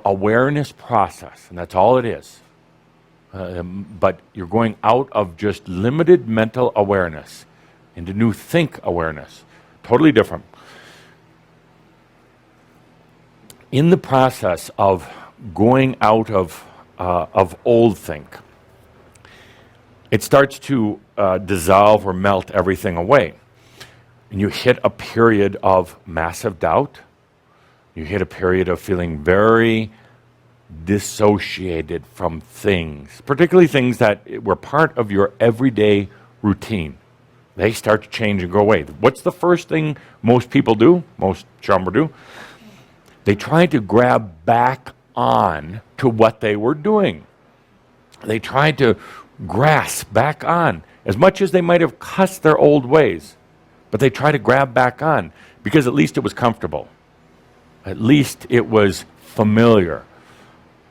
awareness process, and that's all it is. But you're going out of just limited mental awareness into new think awareness. Totally different. In the process of going out of old think, it starts to dissolve or melt everything away. And you hit a period of massive doubt. You hit a period of feeling very dissociated from things, particularly things that were part of your everyday routine. They start to change and go away. What's the first thing most people do, most Chamber do? They try to grab back on to what they were doing. They try to grasp back on, as much as they might have cussed their old ways, but they try to grab back on because at least it was comfortable. At least it was familiar.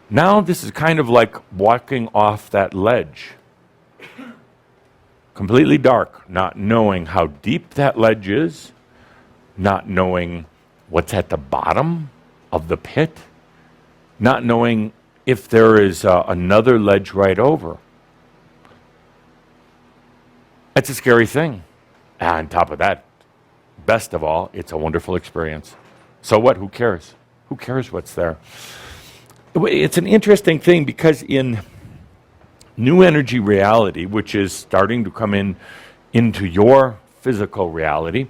Now this is kind of like walking off that ledge. Completely dark, not knowing how deep that ledge is, not knowing what's at the bottom of the pit, not knowing if there is another ledge right over. It's a scary thing. And on top of that, best of all, it's a wonderful experience. So what? Who cares? Who cares what's there? It's an interesting thing because in new energy reality, which is starting to come into your physical reality,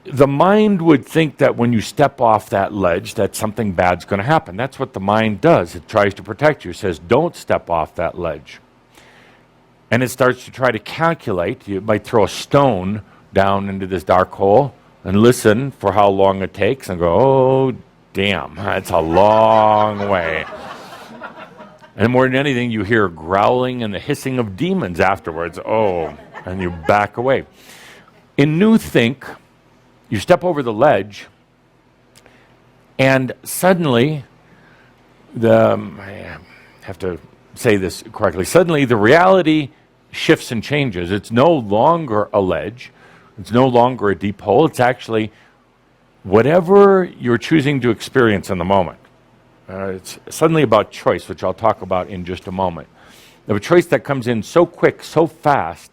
the mind would think that when you step off that ledge, that something bad's going to happen. That's what the mind does. It tries to protect you. It says, don't step off that ledge. And it starts to try to calculate. You might throw a stone down into this dark hole and listen for how long it takes and go, oh, damn, that's a long way. And more than anything, you hear growling and the hissing of demons afterwards. Oh, and you back away. In New Think, you step over the ledge, and suddenly, I have to say this correctly, suddenly the reality shifts and changes. It's no longer a ledge. It's no longer a deep hole. It's actually whatever you're choosing to experience in the moment. It's suddenly about choice, which I'll talk about in just a moment. A choice that comes in so quick, so fast,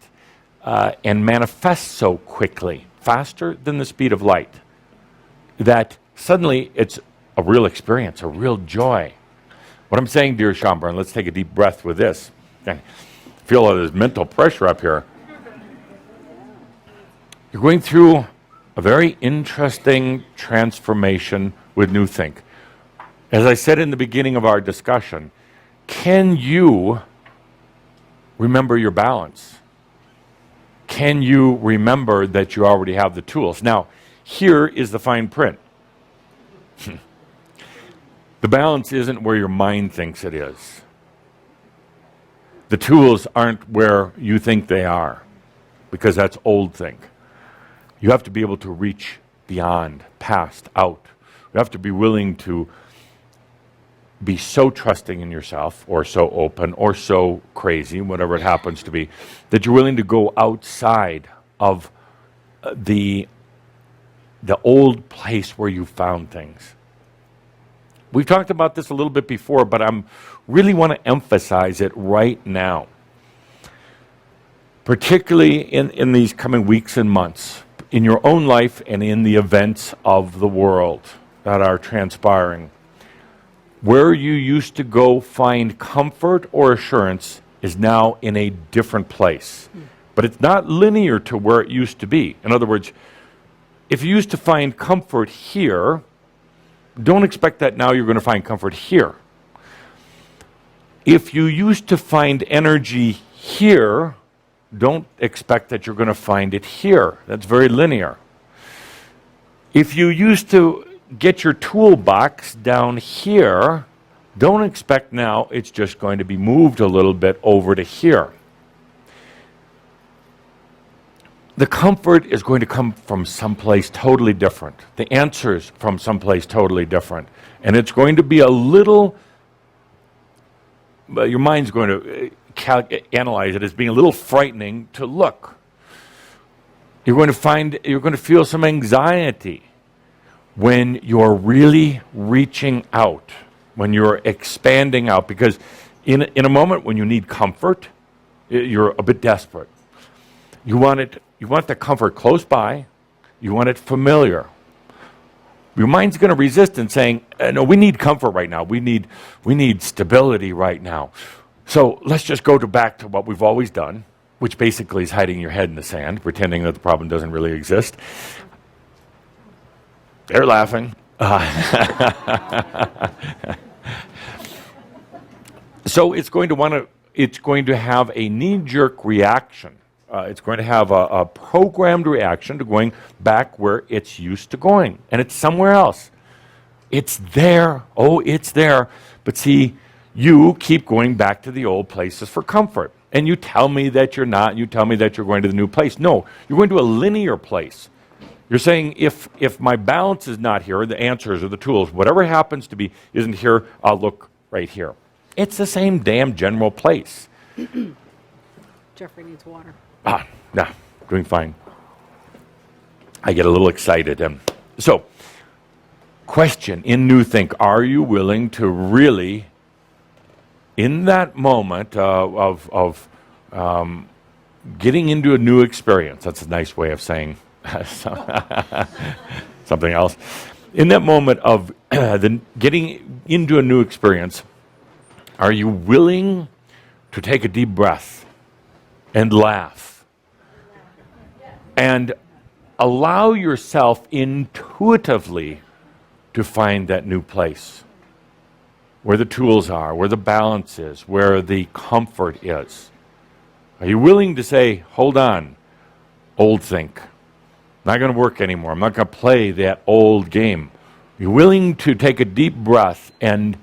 and manifests so quickly, faster than the speed of light, that suddenly it's a real experience, a real joy. What I'm saying, dear Schomburg, let's take a deep breath with this. I feel all this mental pressure up here. You're going through a very interesting transformation with New Think. As I said in the beginning of our discussion, can you remember your balance? Can you remember that you already have the tools? Now, here is the fine print. The balance isn't where your mind thinks it is. The tools aren't where you think they are, because that's old think. You have to be able to reach beyond, past, out. You have to be willing to be so trusting in yourself, or so open, or so crazy, whatever it happens to be, that you're willing to go outside of the old place where you found things. We've talked about this a little bit before, but I really want to emphasize it right now, particularly in these coming weeks and months, in your own life and in the events of the world that are transpiring. Where you used to go find comfort or assurance is now in a different place. But it's not linear to where it used to be. In other words, if you used to find comfort here, don't expect that now you're going to find comfort here. If you used to find energy here, don't expect that you're going to find it here. That's very linear. If you used to get your toolbox down here, don't expect now it's just going to be moved a little bit over to here. The comfort is going to come from someplace totally different. The answers from someplace totally different. And it's going to be a little, your mind's going to analyze it as being a little frightening to look. You're going to feel some anxiety when you're really reaching out, when you're expanding out, because in a moment when you need comfort, you're a bit desperate. You want the comfort close by, you want it familiar. Your mind's going to resist and saying, no, we need comfort right now. We need stability right now. So let's just go back to what we've always done, which basically is hiding your head in the sand, pretending that the problem doesn't really exist. They're laughing. So it's going to have a knee-jerk reaction. It's going to have a programmed reaction to going back where it's used to going. And it's somewhere else. It's there. Oh, it's there. But see, you keep going back to the old places for comfort. And you tell me that you're not. You tell me that you're going to the new place. No, you're going to a linear place. You're saying, if my balance is not here, the answers or the tools, whatever happens to be isn't here, I'll look right here. It's the same damn general place. Jeffrey needs water. No, doing fine. I get a little excited. So, question in New Think, are you willing to really, in that moment of getting into a new experience, that's a nice way of saying something else. In that moment of getting into a new experience, Are you willing to take a deep breath and laugh and allow yourself intuitively to find that new place where the tools are, where the balance is, where the comfort is? Are you willing to say, hold on, old think, not going to work anymore. I'm not going to play that old game. You're willing to take a deep breath and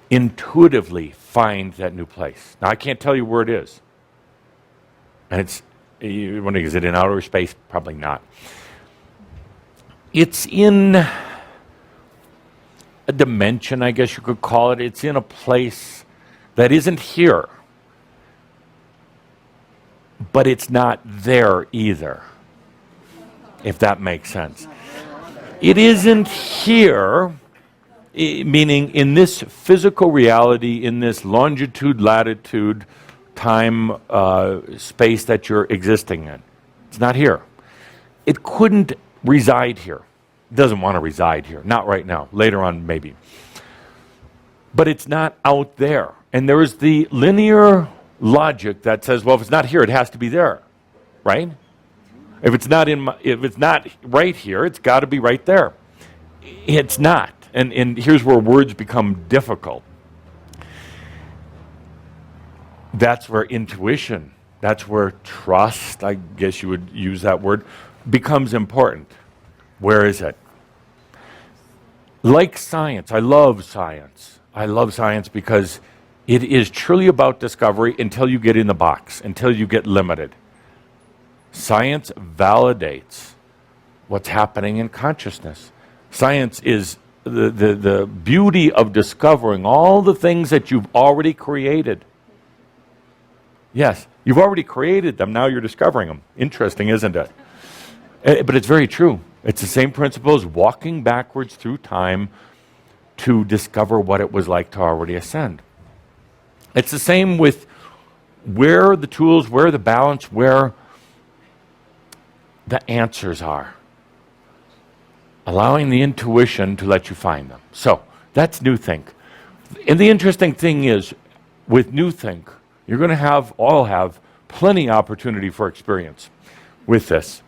intuitively find that new place. Now, I can't tell you where it is. And you're wondering, is it in outer space? Probably not. It's in a dimension, I guess you could call it. It's in a place that isn't here. But it's not there either, if that makes sense. It isn't here, meaning in this physical reality, in this longitude, latitude, time, space that you're existing in. It's not here. It couldn't reside here. It doesn't want to reside here. Not right now. Later on, maybe. But it's not out there. And there is the linear logic that says, well, if it's not here, it has to be there, right? If it's not right here, it's got to be right there. It's not. And here's where words become difficult. That's where intuition, that's where trust, I guess you would use that word, becomes important. Where is it? Like science, I love science. I love science because it is truly about discovery until you get in the box, until you get limited. Science validates what's happening in consciousness. Science is the beauty of discovering all the things that you've already created. Yes, you've already created them, now you're discovering them. Interesting, isn't it? But it's very true. It's the same principle as walking backwards through time to discover what it was like to already ascend. It's the same with where the tools, where the balance, where the answers are. Allowing the intuition to let you find them. So, that's New Think. And the interesting thing is, with New Think, you're going to all have plenty opportunity for experience with this.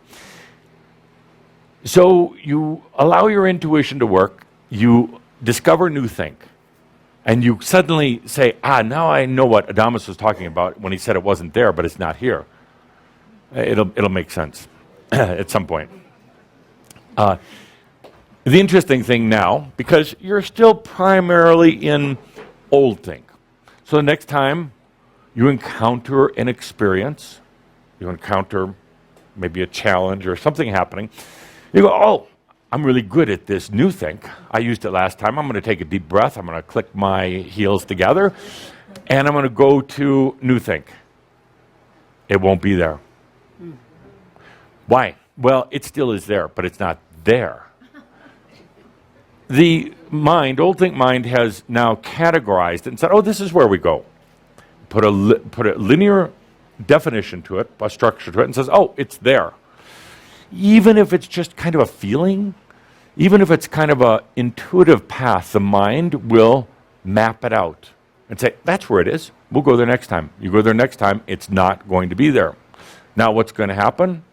So you allow your intuition to work, you discover New Think, and you suddenly say, now I know what Adamus was talking about when he said it wasn't there, but it's not here. It'll make sense at some point. The interesting thing now, because you're still primarily in old think. So the next time you encounter an experience, you encounter maybe a challenge or something happening, you go, oh, I'm really good at this New Think. I used it last time. I'm going to take a deep breath. I'm going to click my heels together, and I'm going to go to New Think. It won't be there. Why? Well, it still is there, but it's not there. The mind, old think mind, has now categorized it and said, oh, this is where we go. Put a linear definition to it, a structure to it, and says, oh, it's there. Even if it's just kind of a feeling, even if it's kind of an intuitive path, the mind will map it out and say, that's where it is. We'll go there next time. You go there next time, it's not going to be there. Now what's going to happen?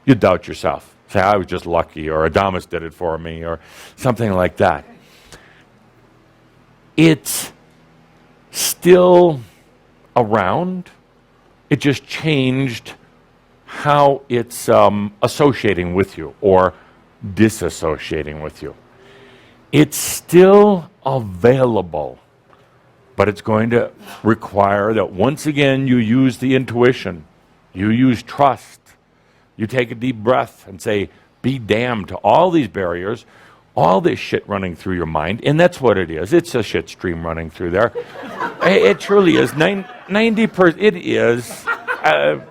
You doubt yourself. Say, I was just lucky, or Adamus did it for me, or something like that. It's still around. It just changed how it's associating with you or disassociating with you. It's still available, but it's going to require that once again you use the intuition, you use trust, you take a deep breath and say, be damned to all these barriers, all this shit running through your mind, and that's what it is. It's a shit stream running through there. It truly is. 90%, it is.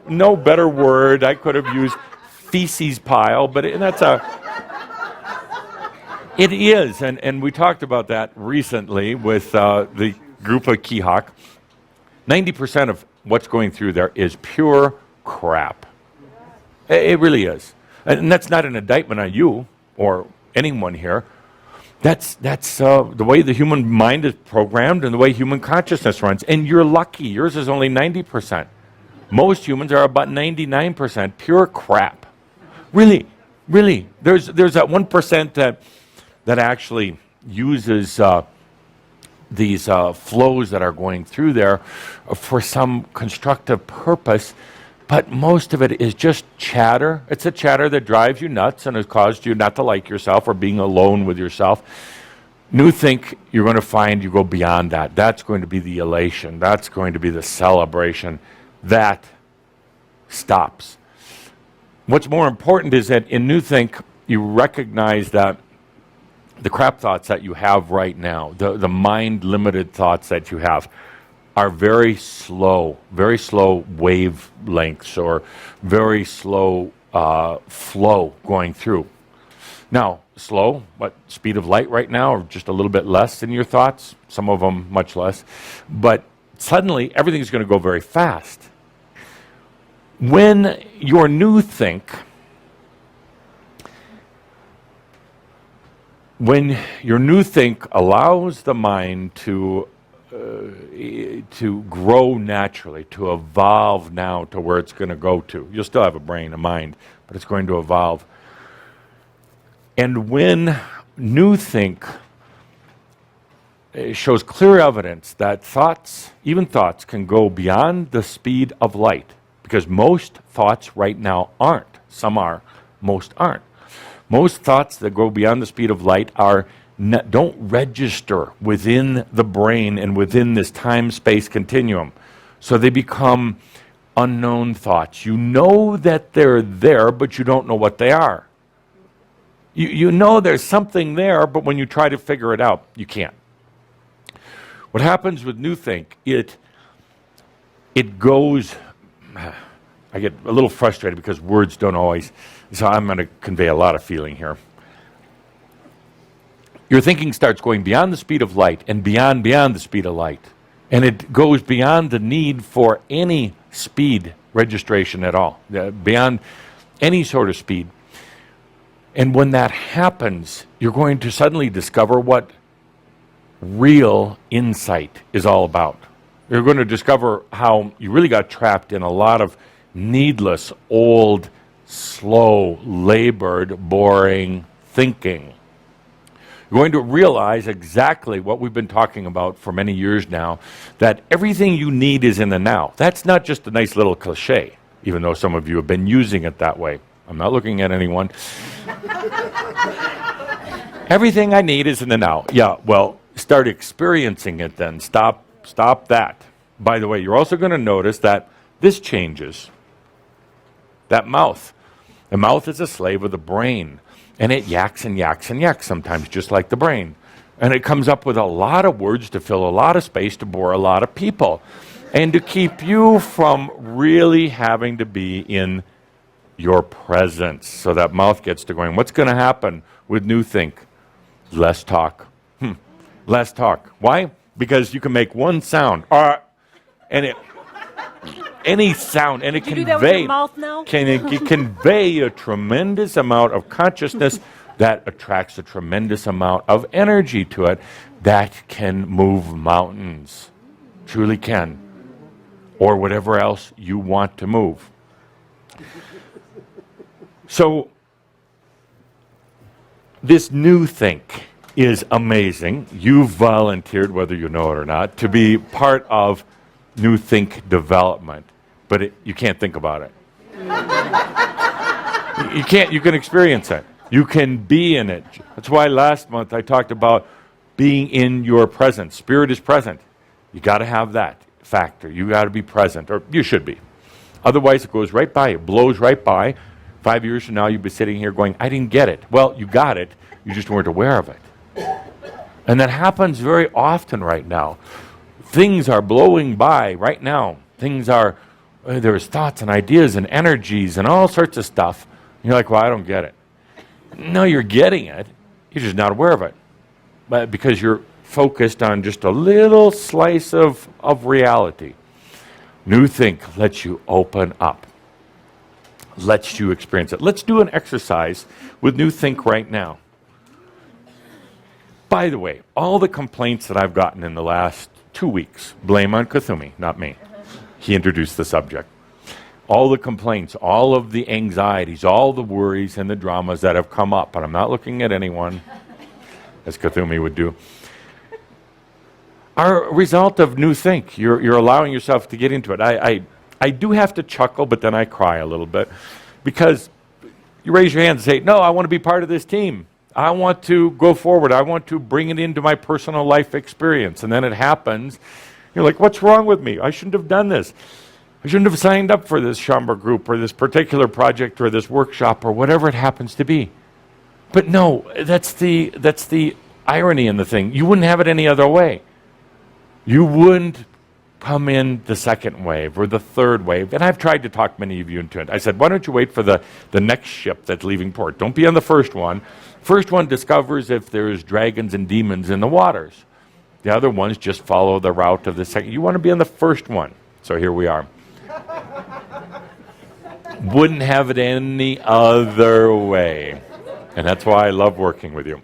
No better word. I could have used feces pile, but it is. And we talked about that recently with the group of Kihak. 90% of what's going through there is pure crap. It really is. And that's not an indictment on you or anyone here. That's the way the human mind is programmed and the way human consciousness runs. And you're lucky. Yours is only 90%. Most humans are about 99% pure crap. Really, really. There's that 1% that actually uses these flows that are going through there for some constructive purpose. But most of it is just chatter. It's a chatter that drives you nuts and has caused you not to like yourself or being alone with yourself. New think, you're going to find you go beyond that. That's going to be the elation. That's going to be the celebration. That stops. What's more important is that in New Think, you recognize that the crap thoughts that you have right now, the mind-limited thoughts that you have, are very slow wavelengths or very slow flow going through. Now, slow, what, speed of light right now, or just a little bit less than your thoughts? Some of them much less. But suddenly, everything's going to go very fast. When your new think, allows the mind to grow naturally, to evolve now to where it's going to go to. You'll still have a brain, a mind, but it's going to evolve. And when new think shows clear evidence that thoughts, even thoughts, can go beyond the speed of light, because most thoughts right now aren't. Some are, most aren't. Most thoughts that go beyond the speed of light don't register within the brain and within this time-space continuum. So they become unknown thoughts. You know that they're there, but you don't know what they are. You know there's something there, but when you try to figure it out, you can't. What happens with New Think, it goes... I get a little frustrated because words don't always... So I'm going to convey a lot of feeling here. Your thinking starts going beyond the speed of light and beyond the speed of light. And it goes beyond the need for any speed registration at all, beyond any sort of speed. And when that happens, you're going to suddenly discover what real insight is all about. You're going to discover how you really got trapped in a lot of needless, old, slow, labored, boring thinking. You're going to realize exactly what we've been talking about for many years now, that everything you need is in the now. That's not just a nice little cliche, even though some of you have been using it that way. I'm not looking at anyone. Everything I need is in the now. Yeah, well, start experiencing it then. Stop that. By the way, you're also going to notice that this changes. That mouth. The mouth is a slave of the brain. And it yaks and yaks and yaks sometimes, just like the brain. And it comes up with a lot of words to fill a lot of space to bore a lot of people. And to keep you from really having to be in your presence. So that mouth gets to going. What's going to happen with New Think? Less talk. Less talk. Why? Because you can make one sound. And it... any sound, and it can convey a tremendous amount of consciousness that attracts a tremendous amount of energy to it that can move mountains, truly can, or whatever else you want to move. So this New Think is amazing. You've volunteered, whether you know it or not, to be part of New Think development, but you can't think about it. You can't. You can experience it. You can be in it. That's why last month I talked about being in your presence. Spirit is present. You got to have that factor. You got to be present, or you should be. Otherwise, it goes right by. It blows right by. 5 years from now, you'll be sitting here going, "I didn't get it." Well, you got it. You just weren't aware of it. And that happens very often right now. Things are blowing by right now. There's thoughts and ideas and energies and all sorts of stuff. You're like, well, I don't get it. No, you're getting it. You're just not aware of it. But because you're focused on just a little slice of reality. New Think lets you open up. Lets you experience it. Let's do an exercise with New Think right now. By the way, all the complaints that I've gotten in the last 2 weeks, blame on Kuthumi, not me. He introduced the subject. All the complaints, all of the anxieties, all the worries and the dramas that have come up, and I'm not looking at anyone, as Kuthumi would do, are a result of new think. You're allowing yourself to get into it. I do have to chuckle, but then I cry a little bit, because you raise your hand and say, no, I want to be part of this team. I want to go forward. I want to bring it into my personal life experience. And then it happens. You're like, what's wrong with me? I shouldn't have done this. I shouldn't have signed up for this Schomburg group or this particular project or this workshop or whatever it happens to be. But no, that's the irony in the thing. You wouldn't have it any other way. You wouldn't come in the second wave or the third wave. And I've tried to talk many of you into it. I said, why don't you wait for the next ship that's leaving port? Don't be on the first one. First one discovers if there's dragons and demons in the waters. The other ones just follow the route of the second. You want to be on the first one. So here we are. Wouldn't have it any other way. And that's why I love working with you.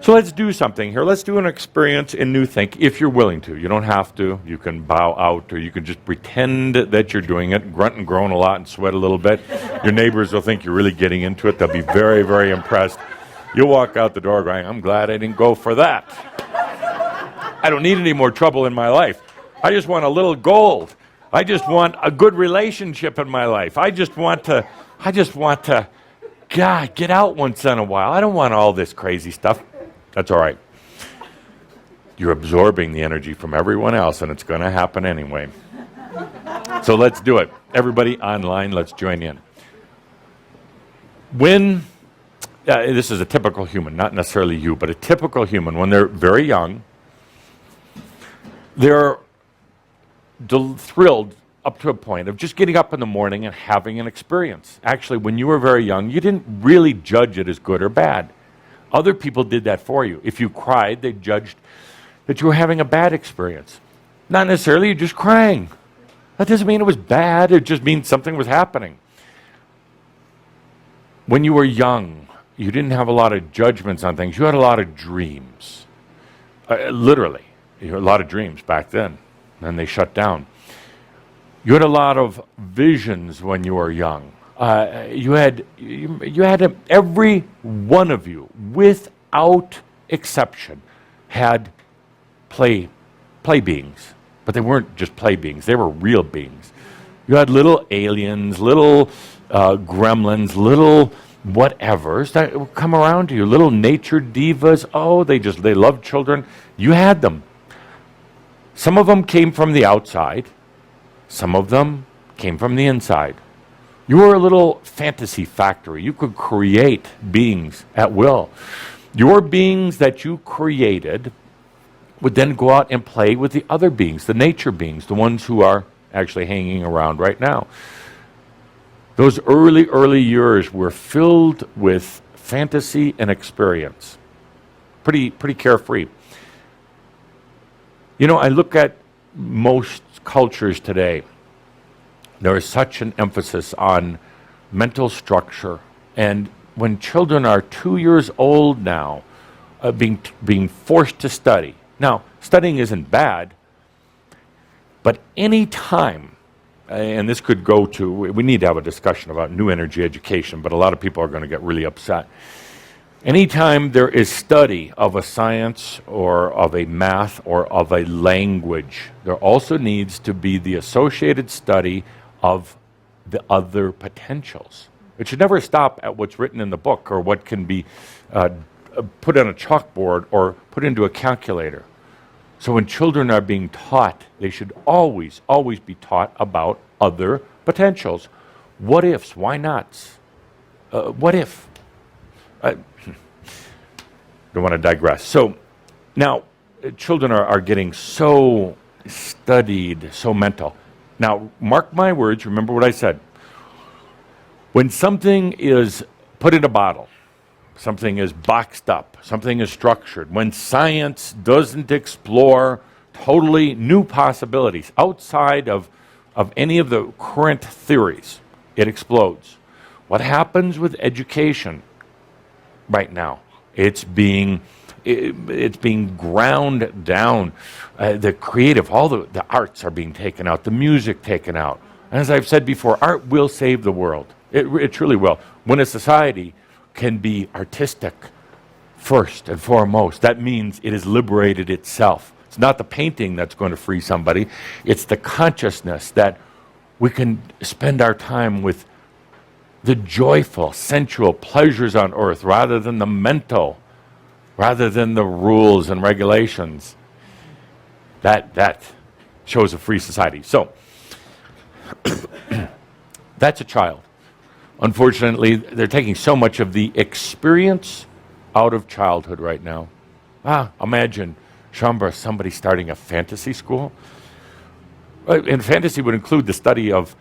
So let's do something here. Let's do an experience in New Think if you're willing to. You don't have to. You can bow out, or you can just pretend that you're doing it, grunt and groan a lot and sweat a little bit. Your neighbors will think you're really getting into it. They'll be very, very impressed. You'll walk out the door going, I'm glad I didn't go for that. I don't need any more trouble in my life. I just want a little gold. I just want a good relationship in my life. I just want to, God, get out once in a while. I don't want all this crazy stuff. That's all right. You're absorbing the energy from everyone else, and it's going to happen anyway. So let's do it. Everybody online, let's join in. When, this is a typical human, not necessarily you, but a typical human, when they're very young, they're thrilled up to a point of just getting up in the morning and having an experience. Actually, when you were very young, you didn't really judge it as good or bad. Other people did that for you. If you cried, they judged that you were having a bad experience. Not necessarily, you're just crying. That doesn't mean it was bad, it just means something was happening. When you were young, you didn't have a lot of judgments on things. You had a lot of dreams. Literally, you had a lot of dreams back then. Then they shut down. You had a lot of visions when you were young. You had every one of you, without exception, had play beings. But they weren't just play beings, they were real beings. You had little aliens, little gremlins, little whatevers that would come around to you, little nature divas. Oh, they love children. You had them. Some of them came from the outside. Some of them came from the inside. You were a little fantasy factory. You could create beings at will. Your beings that you created would then go out and play with the other beings, the nature beings, the ones who are actually hanging around right now. Those early years were filled with fantasy and experience. Pretty carefree. You know, I look at most cultures today. There is such an emphasis on mental structure. And when children are 2 years old now, being forced to study. Now, studying isn't bad, but any time, and this could go to, we need to have a discussion about new energy education, but a lot of people are going to get really upset. Anytime there is study of a science or of a math or of a language, there also needs to be the associated study of the other potentials. It should never stop at what's written in the book or what can be put on a chalkboard or put into a calculator. So when children are being taught, they should always be taught about other potentials. What ifs? Why nots? What if? Don't want to digress. So now children are getting so studied, so mental. Now, mark my words, remember what I said. When something is put in a bottle, something is boxed up, something is structured, when science doesn't explore totally new possibilities outside of any of the current theories, it explodes. What happens with education right now? It's being it's being ground down. The creative, all the arts are being taken out, the music taken out. And as I've said before, art will save the world. It truly will. When a society can be artistic first and foremost, that means it has liberated itself. It's not the painting that's going to free somebody. It's the consciousness that we can spend our time with the joyful, sensual pleasures on earth rather than the mental, rather than the rules and regulations. That shows a free society. So, that's a child. Unfortunately, they're taking so much of the experience out of childhood right now. Imagine, Shambra, somebody starting a fantasy school. And fantasy would include the study of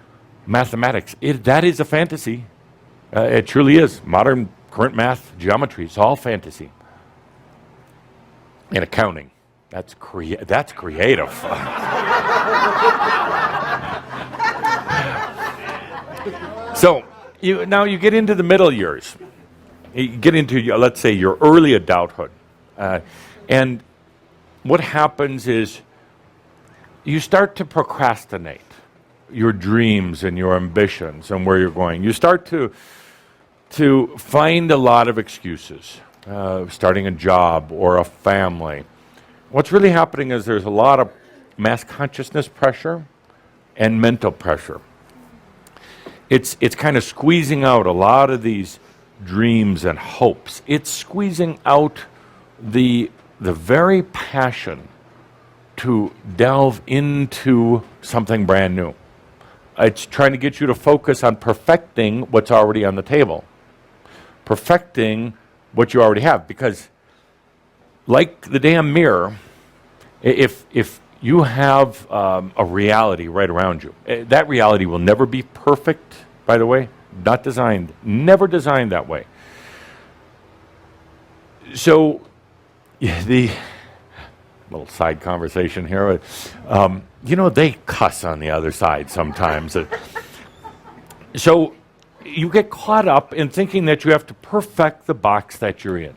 mathematics. That is a fantasy. It truly is. Modern, current math, geometry, it's all fantasy. And accounting. That's creative. So, now you get into the middle years. You get into, let's say, your early adulthood. And what happens is you start to procrastinate your dreams and your ambitions and where you're going. You start to find a lot of excuses, starting a job or a family. What's really happening is there's a lot of mass consciousness pressure and mental pressure. It's kind of squeezing out a lot of these dreams and hopes. It's squeezing out the very passion to delve into something brand new. It's trying to get you to focus on perfecting what's already on the table, perfecting what you already have. Because, like the damn mirror, if you have a reality right around you, that reality will never be perfect, by the way, never designed that way. So, the little side conversation here, they cuss on the other side sometimes. So, you get caught up in thinking that you have to perfect the box that you're in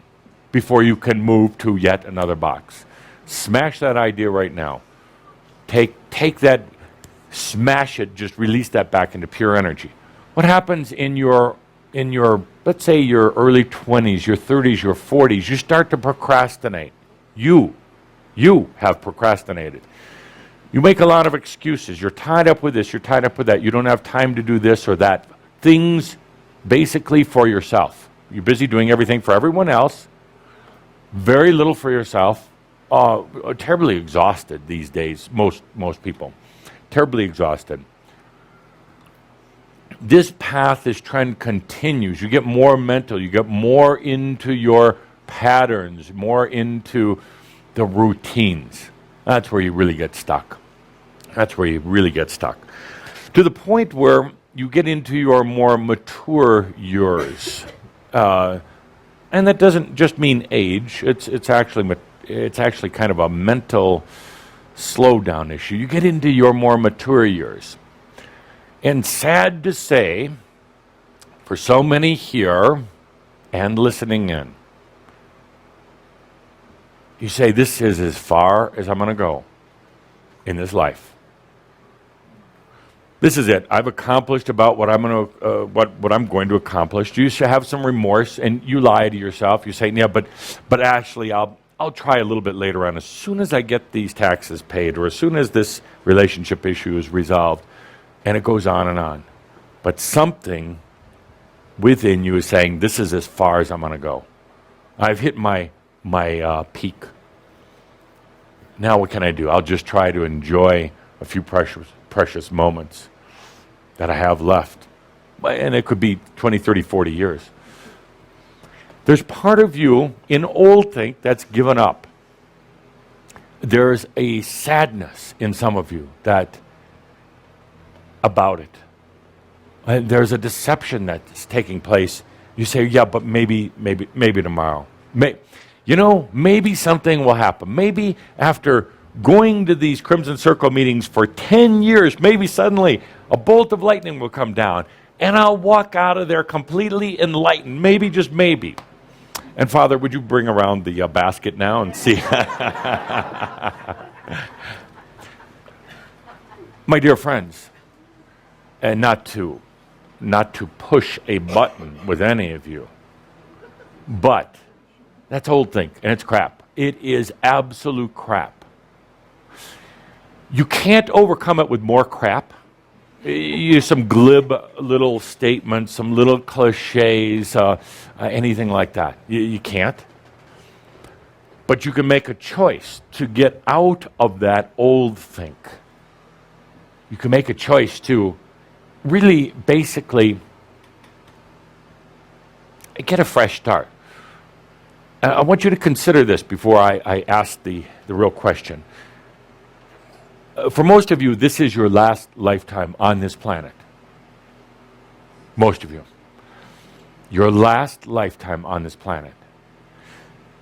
before you can move to yet another box. Smash that idea right now. Take that, smash it, just release that back into pure energy. What happens in your, let's say, your early 20s, your 30s, your 40s, you start to procrastinate. You have procrastinated. You make a lot of excuses. You're tied up with this, you're tied up with that. You don't have time to do this or that. Things basically for yourself. You're busy doing everything for everyone else, very little for yourself. Terribly exhausted these days, most people. Terribly exhausted. This path is trend continues. You get more mental, you get more into your patterns, more into the routines. That's where you really get stuck. That's where you really get stuck. To the point where you get into your more mature years. And that doesn't just mean age. It's actually kind of a mental slowdown issue. You get into your more mature years. And sad to say, for so many here and listening in, you say, this is as far as I'm going to go in this life. This is it. I've accomplished about what I'm going to accomplish. You should have some remorse, and you lie to yourself. You say, yeah, but actually, I'll try a little bit later on. As soon as I get these taxes paid, or as soon as this relationship issue is resolved, and it goes on and on. But something within you is saying, this is as far as I'm going to go. I've hit my peak. Now what can I do? I'll just try to enjoy a few precious moments that I have left. And it could be 20, 30, 40 years. There's part of you in old think that's given up. There's a sadness in some of you about it. And there's a deception that's taking place. You say, yeah, but maybe tomorrow. Maybe something will happen. Maybe after going to these Crimson Circle meetings for 10 years, maybe suddenly a bolt of lightning will come down and I'll walk out of there completely enlightened. Maybe, just maybe. And Father, would you bring around the basket now and see? My dear friends, and not to push a button with any of you, but that's old think, and it's crap. It is absolute crap. You can't overcome it with more crap. Some glib little statements, some little cliches, anything like that. You can't. But you can make a choice to get out of that old think. You can make a choice to really basically get a fresh start. I want you to consider this before I ask the real question. For most of you, this is your last lifetime on this planet. Most of you. Your last lifetime on this planet.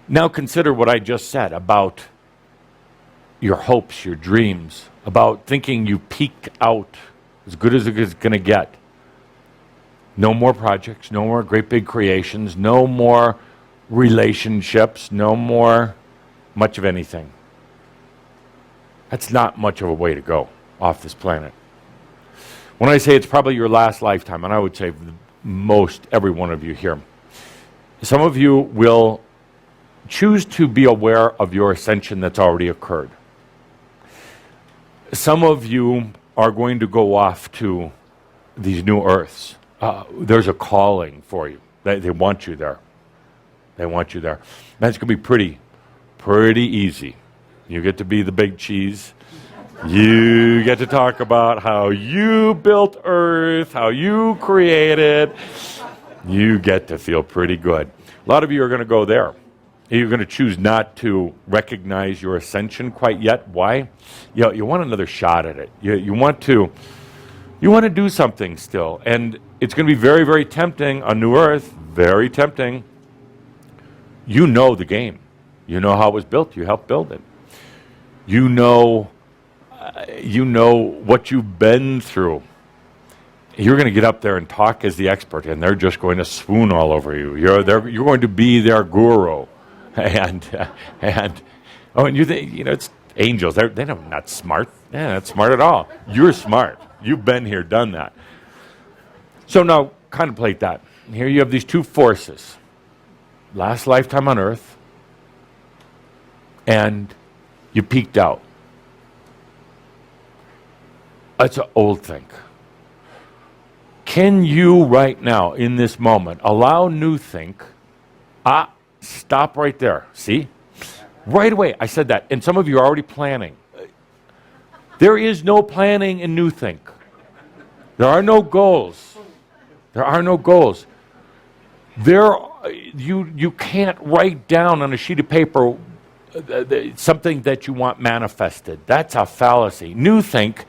Now consider what I just said about your hopes, your dreams, about thinking you peaked out as good as it's going to get. No more projects, no more great big creations, no more relationships, no more much of anything. That's not much of a way to go off this planet. When I say it's probably your last lifetime, and I would say most every one of you here, some of you will choose to be aware of your ascension that's already occurred. Some of you are going to go off to these new earths. There's a calling for you. They want you there. They want you there. That's going to be pretty easy. You get to be the big cheese. You get to talk about how you built Earth, how you created. You get to feel pretty good. A lot of you are going to go there. You're going to choose not to recognize your ascension quite yet. Why? You want another shot at it. You want to do something still. And it's going to be very, very tempting on New Earth. Very tempting. You know the game. You know how it was built. You helped build it. You know what you've been through. You're going to get up there and talk as the expert, and they're just going to swoon all over you. You're going to be their guru, and you think it's angels. They're not smart. Yeah, not smart at all. You're smart. You've been here, done that. So now contemplate that. Here you have these two forces: last lifetime on Earth, and you peaked out. That's an old think. Can you right now, in this moment, allow new think? Stop right there. See? Right away, I said that. And some of you are already planning. There is no planning in new think. There are no goals. There are no goals. You can't write down on a sheet of paper something that you want manifested. That's a fallacy. New think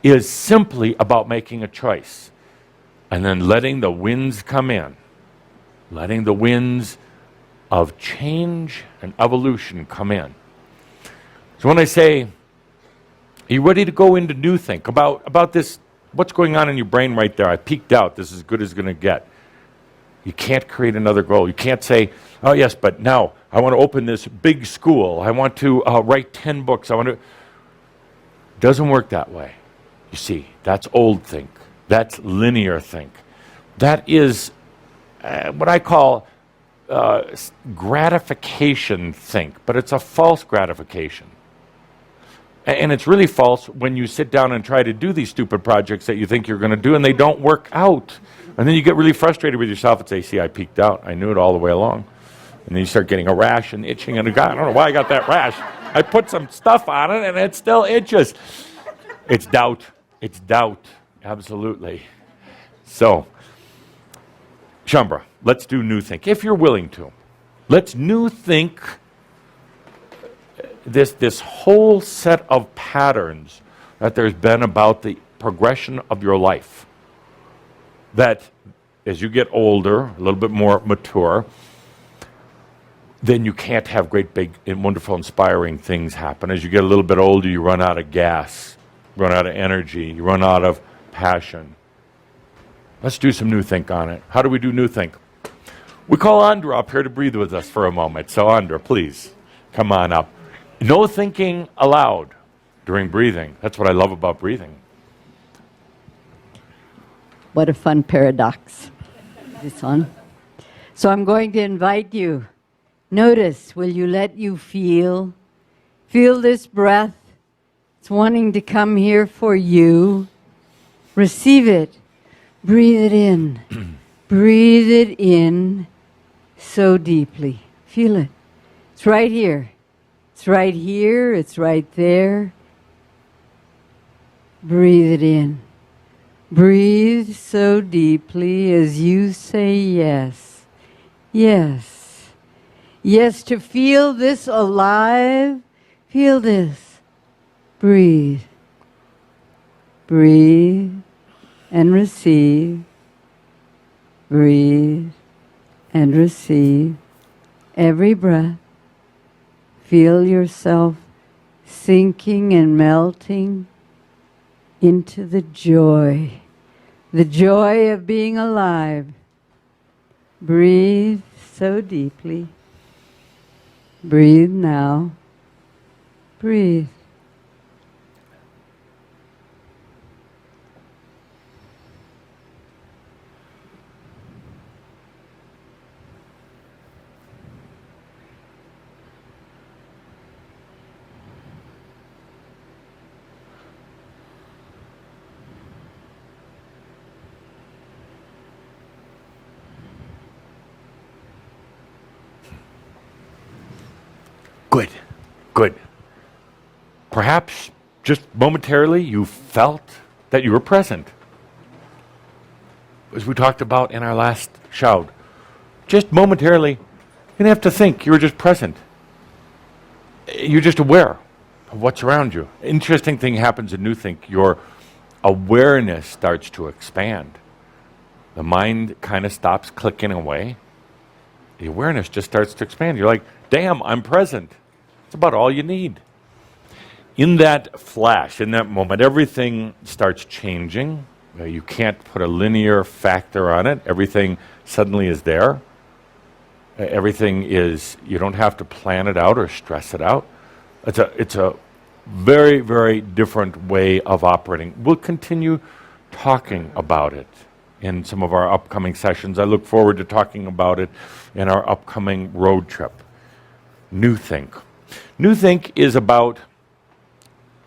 is simply about making a choice and then letting the winds come in, letting the winds of change and evolution come in. So when I say, are you ready to go into new think about this, what's going on in your brain right there? I peaked out. This is as good as it's going to get. You can't create another goal. You can't say, oh yes, but now I want to open this big school. I want to write 10 books. Doesn't work that way. You see, that's old think. That's linear think. That is what I call gratification think, but it's a false gratification. And it's really false when you sit down and try to do these stupid projects that you think you're going to do and they don't work out. And then you get really frustrated with yourself and say, see, I peaked out. I knew it all the way along. And then you start getting a rash and itching. And God, I don't know why I got that rash. I put some stuff on it and it still itches. It's doubt. It's doubt. Absolutely. So, Shambra, let's do new think. If you're willing to. Let's new think this whole set of patterns that there's been about the progression of your life. That as you get older, a little bit more mature, then you can't have great, big, and wonderful, inspiring things happen. As you get a little bit older, you run out of gas, run out of energy, you run out of passion. Let's do some new think on it. How do we do new think? We call Andra up here to breathe with us for a moment. So Andra, please, come on up. No thinking aloud during breathing. That's what I love about breathing. What a fun paradox, this one. So I'm going to invite you. Notice, will you let you feel? Feel this breath. It's wanting to come here for you. Receive it. Breathe it in. Breathe it in so deeply. Feel it. It's right here. It's right here. It's right there. Breathe it in. Breathe so deeply as you say yes. Yes. Yes, to feel this alive. Feel this. Breathe. Breathe and receive. Breathe and receive. Every breath. Feel yourself sinking and melting into the joy of being alive. Breathe so deeply. Breathe now. Breathe. Good, good. Perhaps just momentarily you felt that you were present. As we talked about in our last shout, just momentarily, you didn't have to think, you were just present. You're just aware of what's around you. Interesting thing happens in New Think, your awareness starts to expand. The mind kind of stops clicking away. The awareness just starts to expand. You're like, damn, I'm present. It's about all you need. In that flash, in that moment, everything starts changing. You can't put a linear factor on it. Everything suddenly is there. Everything is, you don't have to plan it out or stress it out. It's a very, very different way of operating. We'll continue talking about it in some of our upcoming sessions. I look forward to talking about it in our upcoming road trip. New Think. New Think is about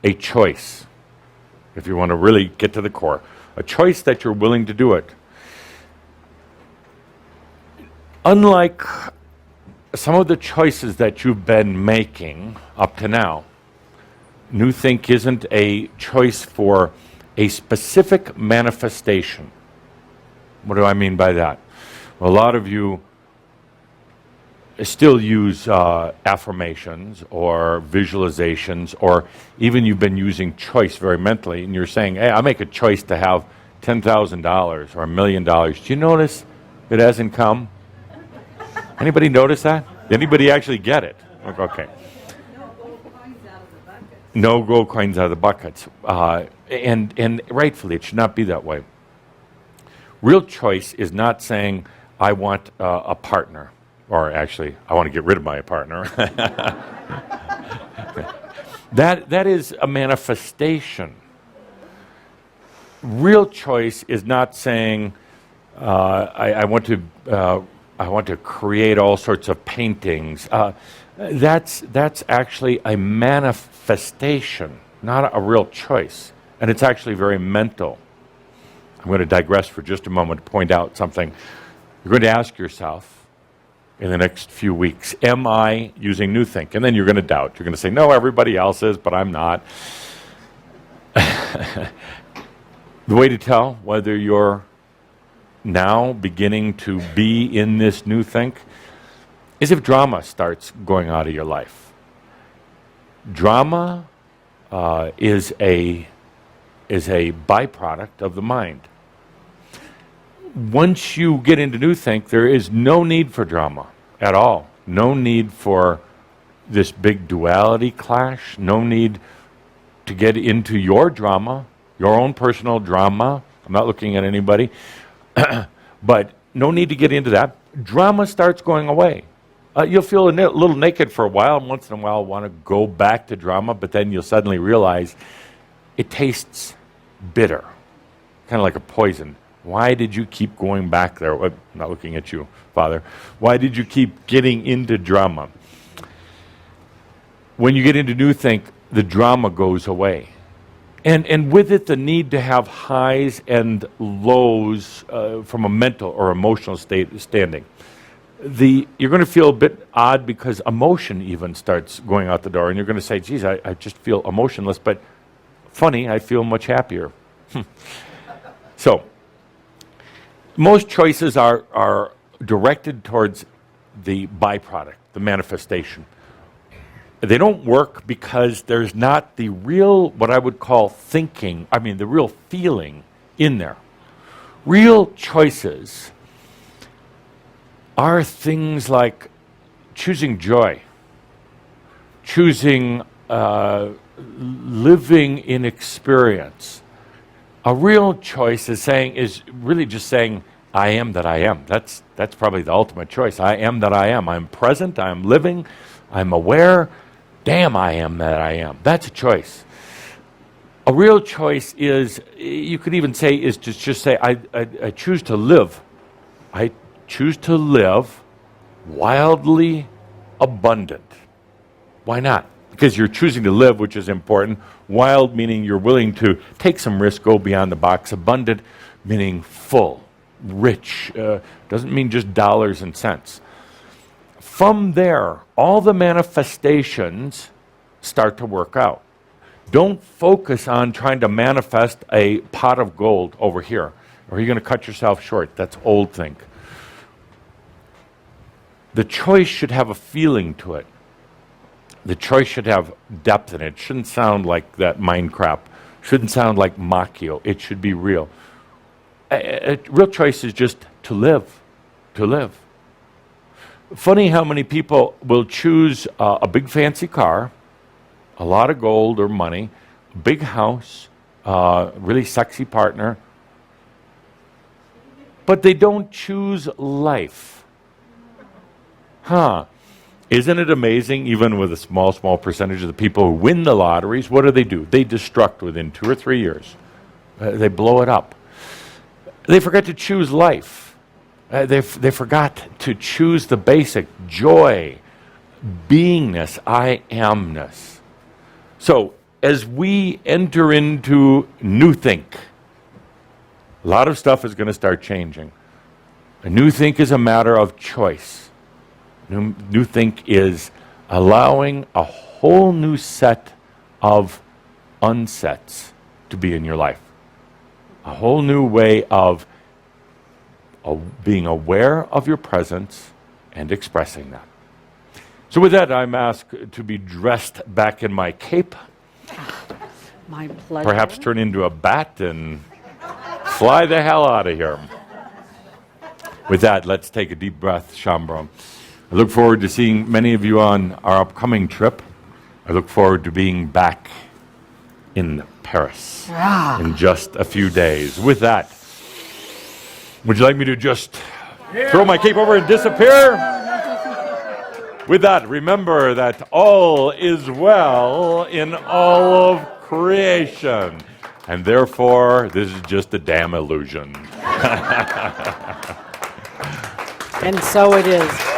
a choice, if you want to really get to the core. A choice that you're willing to do it. Unlike some of the choices that you've been making up to now, New Think isn't a choice for a specific manifestation. What do I mean by that? Well, a lot of you still use affirmations or visualizations, or even you've been using choice very mentally, and you're saying, hey, I make a choice to have $10,000 or $1 million. Do you notice it hasn't come? Anybody notice that? Anybody actually get it? Okay. No gold coins out of the buckets. And rightfully, it should not be that way. Real choice is not saying, I want a partner. Or actually, I want to get rid of my partner. That is a manifestation. Real choice is not saying, I want to create all sorts of paintings. That's actually a manifestation, not a real choice. And it's actually very mental. I'm going to digress for just a moment to point out something. You're going to ask yourself, in the next few weeks, am I using New Think? And then you're going to doubt. You're going to say, no, everybody else is, but I'm not. The way to tell whether you're now beginning to be in this New Think is if drama starts going out of your life. Drama is a byproduct of the mind. Once you get into New Think, there is no need for drama at all. No need for this big duality clash. No need to get into your drama, your own personal drama. I'm not looking at anybody. But no need to get into that. drama starts going away. You'll feel a little naked for a while, and once in a while want to go back to drama, but then you'll suddenly realize it tastes bitter, kind of like a poison. Why did you keep going back there? I'm not looking at you, Father. Why did you keep getting into drama? When you get into new think, the drama goes away. And with it, the need to have highs and lows from a mental or emotional standing. You're going to feel a bit odd because emotion even starts going out the door, and you're going to say, geez, I just feel emotionless, but funny, I feel much happier. So, most choices are directed towards the byproduct, the manifestation. They don't work because there's not the real, what I would call the real feeling in there. Real choices are things like choosing joy, choosing living in experience. A real choice is really just saying, I am that I am. That's probably the ultimate choice. I am that I am. I'm present, I'm living, I'm aware. Damn, I am that I am. That's a choice. A real choice is, you could even say, is to just say, I choose to live. I choose to live wildly abundant. Why not? Because you're choosing to live, which is important. Wild meaning you're willing to take some risk, go beyond the box. Abundant meaning full, rich. Doesn't mean just dollars and cents. From there, all the manifestations start to work out. Don't focus on trying to manifest a pot of gold over here, or you're going to cut yourself short. That's old think. The choice should have a feeling to it. The choice should have depth in it. It shouldn't sound like that mind crap. Shouldn't sound like Machio. It should be real. A real choice is just to live. To live. Funny how many people will choose a big fancy car, a lot of gold or money, a big house, really sexy partner, but they don't choose life. Isn't it amazing, even with a small percentage of the people who win the lotteries, what do? They destruct within 2 or 3 years. They blow it up. They forget to choose life. They forgot to choose the basic joy, beingness, I amness. So, as we enter into new think, a lot of stuff is going to start changing. A new think is a matter of choice. New think is allowing a whole new set of unsets to be in your life. A whole new way of being aware of your presence and expressing that. So with that, I'm asked to be dressed back in my cape. My pleasure. Perhaps turn into a bat and fly the hell out of here. With that, let's take a deep breath, Shambro. I look forward to seeing many of you on our upcoming trip. I look forward to being back in Paris in just a few days. With that, would you like me to just throw my cape over and disappear? With that, remember that all is well in all of creation. And therefore, this is just a damn illusion. And so it is.